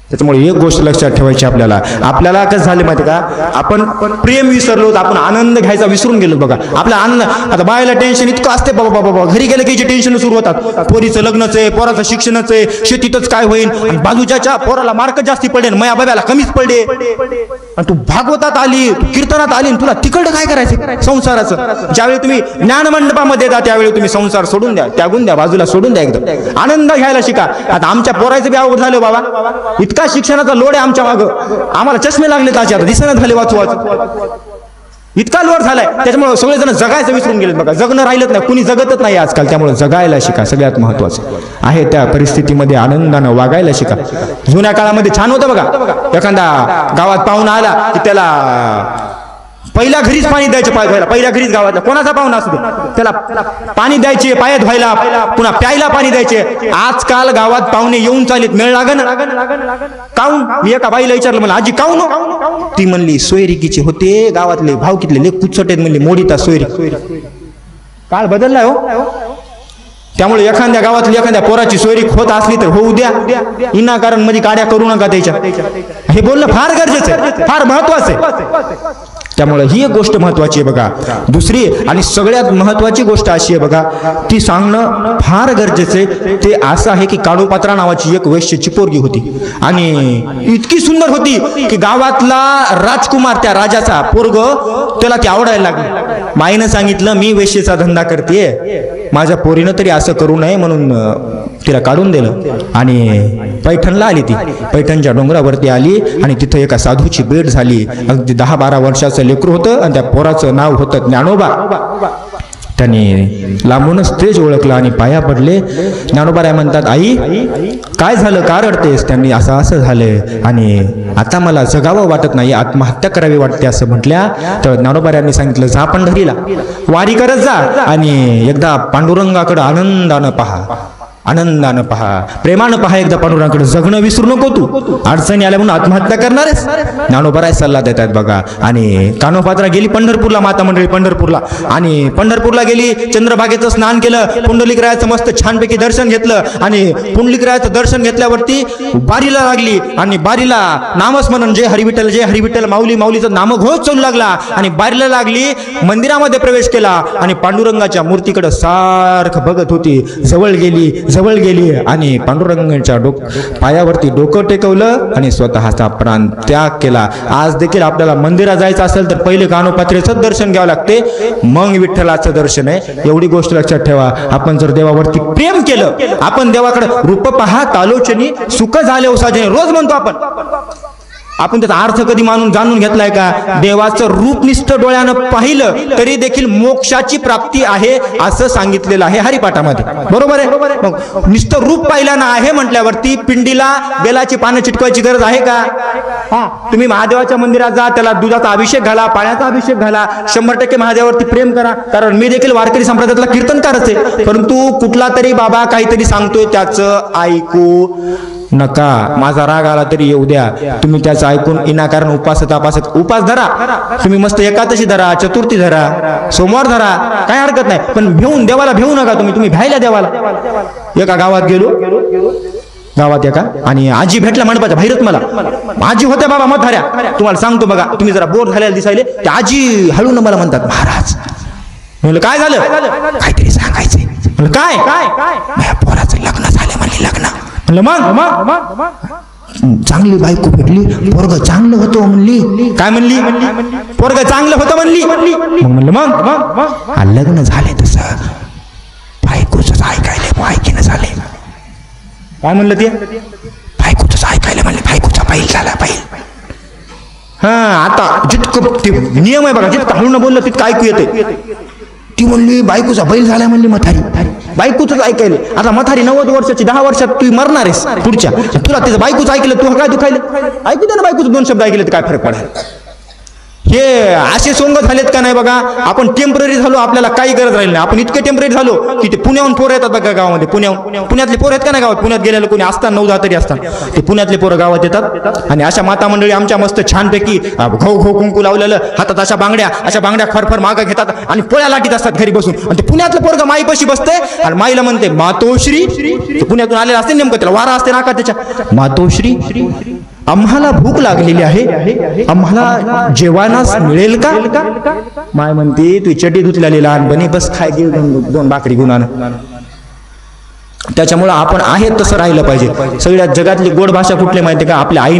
[SPEAKER 1] त्याच्यामुळे एक गोष्ट लक्षात ठेवायची आपल्याला कसं झाले माहिती का, आपण प्रेम विसरलो, आपण आनंद घ्यायचा विसरून गेलो बघा. आपला आनंद, आता बायला टेन्शन इतकं असते बाबा बाबा, घरी गेलं की टेन्शन सुरू होतात. पोरीचं लग्नच आहे, पोराचं शिक्षणच आहे, शेतीतच काय होईल, बाजूच्या पोराला मार्क जास्ती पडेल, मया बाब्याला कमीच पडले. आणि तू भागवतात आली, तू कीर्तनात आली, तुला तिकडं काय करायचं संसाराचं. ज्यावेळी तुम्ही ज्ञान मंडपामध्ये येता त्यावेळी तुम्ही संसार सोडून द्या, त्यागून द्या, बाजूला सोडून द्या, एकदम आनंद घ्यायला शिका. आता आमच्या पोरायचं बी अवघड झालं बाबा, इतका शिक्षणाचा लोड आहे आमच्या मागं, आम्हाला चष्मे लागले त्याचे, आता दिसना झाले वाचू वाचू, इतका लोड झालाय. त्याच्यामुळे सगळेजण जगायचं विसरून गेलेत बघा, जगणं राहिलंच नाही, कुणी जगतच नाही आजकाल. त्यामुळे जगायला शिका, सगळ्यात महत्वाचं आहे. त्या परिस्थितीमध्ये आनंदानं वागायला शिका. जुन्या काळामध्ये छान होतं बघा, एखादा गावात पाहुणा आला की त्याला पहिल्या घरीच पाणी द्यायचे पाय धुवायला, पहिल्या घरीच गावातला कोणाचा पाहुणा असू दे त्याला पाणी द्यायचे, पाय धुवायला, पुन्हा प्यायला पाणी द्यायचे. आजकाल गावात पाहुणे येऊन चालेत, मेळ लागन काऊन. मी एका बाईला विचारलं, मला आजी काऊन, ती म्हणली सोयरिकीचे होते, गावातले भावकीतले लेख कुचट आहेत म्हणली, मोडीता सोयरी. काळ बदललाय हो. त्यामुळे एखाद्या गावातली एखाद्या पोराची सोयरीक होत असली तर होऊ द्या, विनाकारण मध्ये गाड्या करू नका त्याच्या. हे बोलणं फार गरजेचं आहे, फार महत्वाचं आहे. त्यामुळे ही एक गोष्ट महत्वाची आहे बघा. दुसरी आणि सगळ्यात महत्वाची गोष्ट अशी आहे बघा, ती सांगणं फार गरजेचं आहे. ते असं आहे की काळोपात्रा नावाची एक वैश्याची पोरगी होती आणि इतकी सुंदर होती की गावातला राजकुमार, त्या राजाचा पोरग, त्याला ती आवडायला लागली. माईनं सांगितलं, मी वैश्याचा धंदा करते, माझ्या पोरीनं तरी असं करू नये म्हणून तिला काढून दिलं. आणि पैठणला आली, ती पैठणच्या डोंगरावरती आली आणि तिथं एका साधूची भेट झाली. अगदी 10-12 वर्षाचं लेकरू होतं आणि त्या पोराचं नाव होतं ज्ञानोबा. त्याने लांबूनच तेच ओळखलं आणि पाया पडले. ज्ञानोबाराय म्हणतात, आई काय झालं, का रडतेस. त्यांनी असं झालंय आणि आता मला जगावं वाटत नाही, आत्महत्या करावी वाटते असं म्हटल्या. तर ज्ञानोबारायांनी सांगितलं, जा पंढरीला वारी करत जा आणि एकदा पांडुरंगाकडे आनंदानं पहा, आनंदानं पहा, प्रेमानं पहा एकदा पांडुरंगाकडे. जगणं विसरू नको तू, अडचणी आल्या म्हणून आत्महत्या करणारेस. ज्ञानोबाराय सल्ला देतात बघा. आणि कानोपात्रा गेली पंढरपूरला, माता मंडळी पंढरपूरला, आणि पंढरपूरला गेली, चंद्रभागेचं स्नान केलं, पुंडलिकरायाचं मस्त छानपैकी दर्शन घेतलं. आणि पुंडलिकरायाचं दर्शन घेतल्यावरती बारीला लागली आणि बारीला नामस्मरण, जय हरिविठ्ठल जय हरिविठ्ठल, माऊली माऊलीचं नामघोष चालू लागला. आणि बारीला लागली, मंदिरामध्ये प्रवेश केला आणि पांडुरंगाच्या मूर्तीकडे सारखं बघत होती. जवळ गेली आणि पांडुरंगाच्या पायावरती डोकं टेकवलं आणि स्वतःचा प्राण त्याग केला. आज देखील आपल्याला मंदिरात जायचं असेल तर पहिले कानोपात्रेचं दर्शन घ्यावं लागते, मग विठ्ठलाचं दर्शन आहे. एवढी गोष्ट लक्षात ठेवा. आपण जर देवावरती प्रेम केलं, आपण देवाकडे रूप पहा तालोचनी सुख झाले उसाजने रोज म्हणतो आपण त्याचा अर्थ कधी जाणून घेतलाय का. देवाचं रूप निष्ठ डोळ्यानं पाहिलं तरी देखील मोक्षाची प्राप्ती आहे असं सांगितलेलं आहे हरिपाठामध्ये, बरोबर आहे. मग निष्ठ रूप पाहिल्यानं आहे म्हटल्यावरती पिंडीला बेलाची पानं चिटकवायची गरज आहे का. तुम्ही महादेवाच्या मंदिरात जा, त्याला दुधाचा अभिषेक घाला, पाण्याचा अभिषेक घाला, 100% महादेवावरती प्रेम करा. कारण मी देखील वारकरी संप्रदायातला कीर्तनकारच आहे, परंतु कुठला तरी बाबा काहीतरी सांगतोय त्याचं ऐकू नका. माझा राग आला तरी येऊ द्या, तुम्ही त्याचं ऐकून विनाकारण उपास धरा. तुम्ही मस्त एकादशी धरा, चतुर्थी धरा, सोमवार धरा, काय हरकत नाही, पण देवाला भेऊ नका. तुम्ही भ्यायला देवाला. एका गावात गेलो, गावात एका आणि आजी भेटला मंडपाच्या बाहेरच. मला आजी होत्या बाबा म्हाताऱ्या, तुम्हाला सांगतो बघा, तुम्ही जरा बोर झालेला दिसायले. त्या आजी हळून मला म्हणतात, महाराज. म्हणलं काय झालं, काहीतरी सांगायचंय. म्हणलं काय, माझ्या पोराचं लग्न झालं म्हणले. लग्न मग चांगली बायको भेटली, पोरग चांगलं होतं म्हणली. काय म्हणली, पोरग चांगलं होतं म्हणली. मग म्हणलं मग लग्न झाले तसं बायकोच ऐकायला ऐकीनं झाले. काय म्हणलं ते, बायकोच ऐकायला म्हणले, बायकोचा बैल झाला बैल. आता जितकं ते नियम आहे बघा, जितकं हळून बोललं तितकं ऐकू येते. ती म्हणली बायकोचा बैल झालाय म्हणली म्हातारी, बायकोच ऐकायला. आता म्हातारी 90 वर्षाची, 10 वर्षात तू मरणार आहेस पुढच्या, तुला त्याचं बायकोच ऐकलं, तू काय दुखायलं. ऐकू दे ना बायकोचं 2 शब्द ऐकले तर काय फरक पडेल. हे असे सोंग झालेत का नाही बघा. आपण टेम्पररी झालो, आपल्याला काही गरज राहिली नाही. आपण इतके टेम्पररी झालो की ते पुण्याहून पोरं येतात बघा गावामध्ये. पुण्यातले पोरं आहेत का नाही गावात. पुण्यात गेलेलं कोणी असतात 9-10 तरी असतात. ते पुण्यातले पोरं गावात येतात आणि अशा माता मंडळी आमच्या मस्त छानपैकी घो घो कुंकू लावलेलं, हातात अशा बांगड्या खरफर मागं घेतात आणि पोळ्या लाटीत असतात घरी बसून. आणि ते पुण्यातलं पोरगं माईपाशी बसते आणि माईला म्हणते मातोश्री. पुण्यातून आलेला असते नेमकं, त्याला वारा असते नाका त्याच्या. मातोश्री, आम्हाला भूक लागलेली आहे, आम्हाला जेवणास मिळेल का. माय म्हणते तू चटी धुतलेली लहानपणी, बस खाय घे 2 भाकरी गुणान. त्याच्यामुळे आपण आहे तसं राहिलं पाहिजे. सगळ्यात जगातली गोड भाषा कुठली माहिती का, आपल्या आई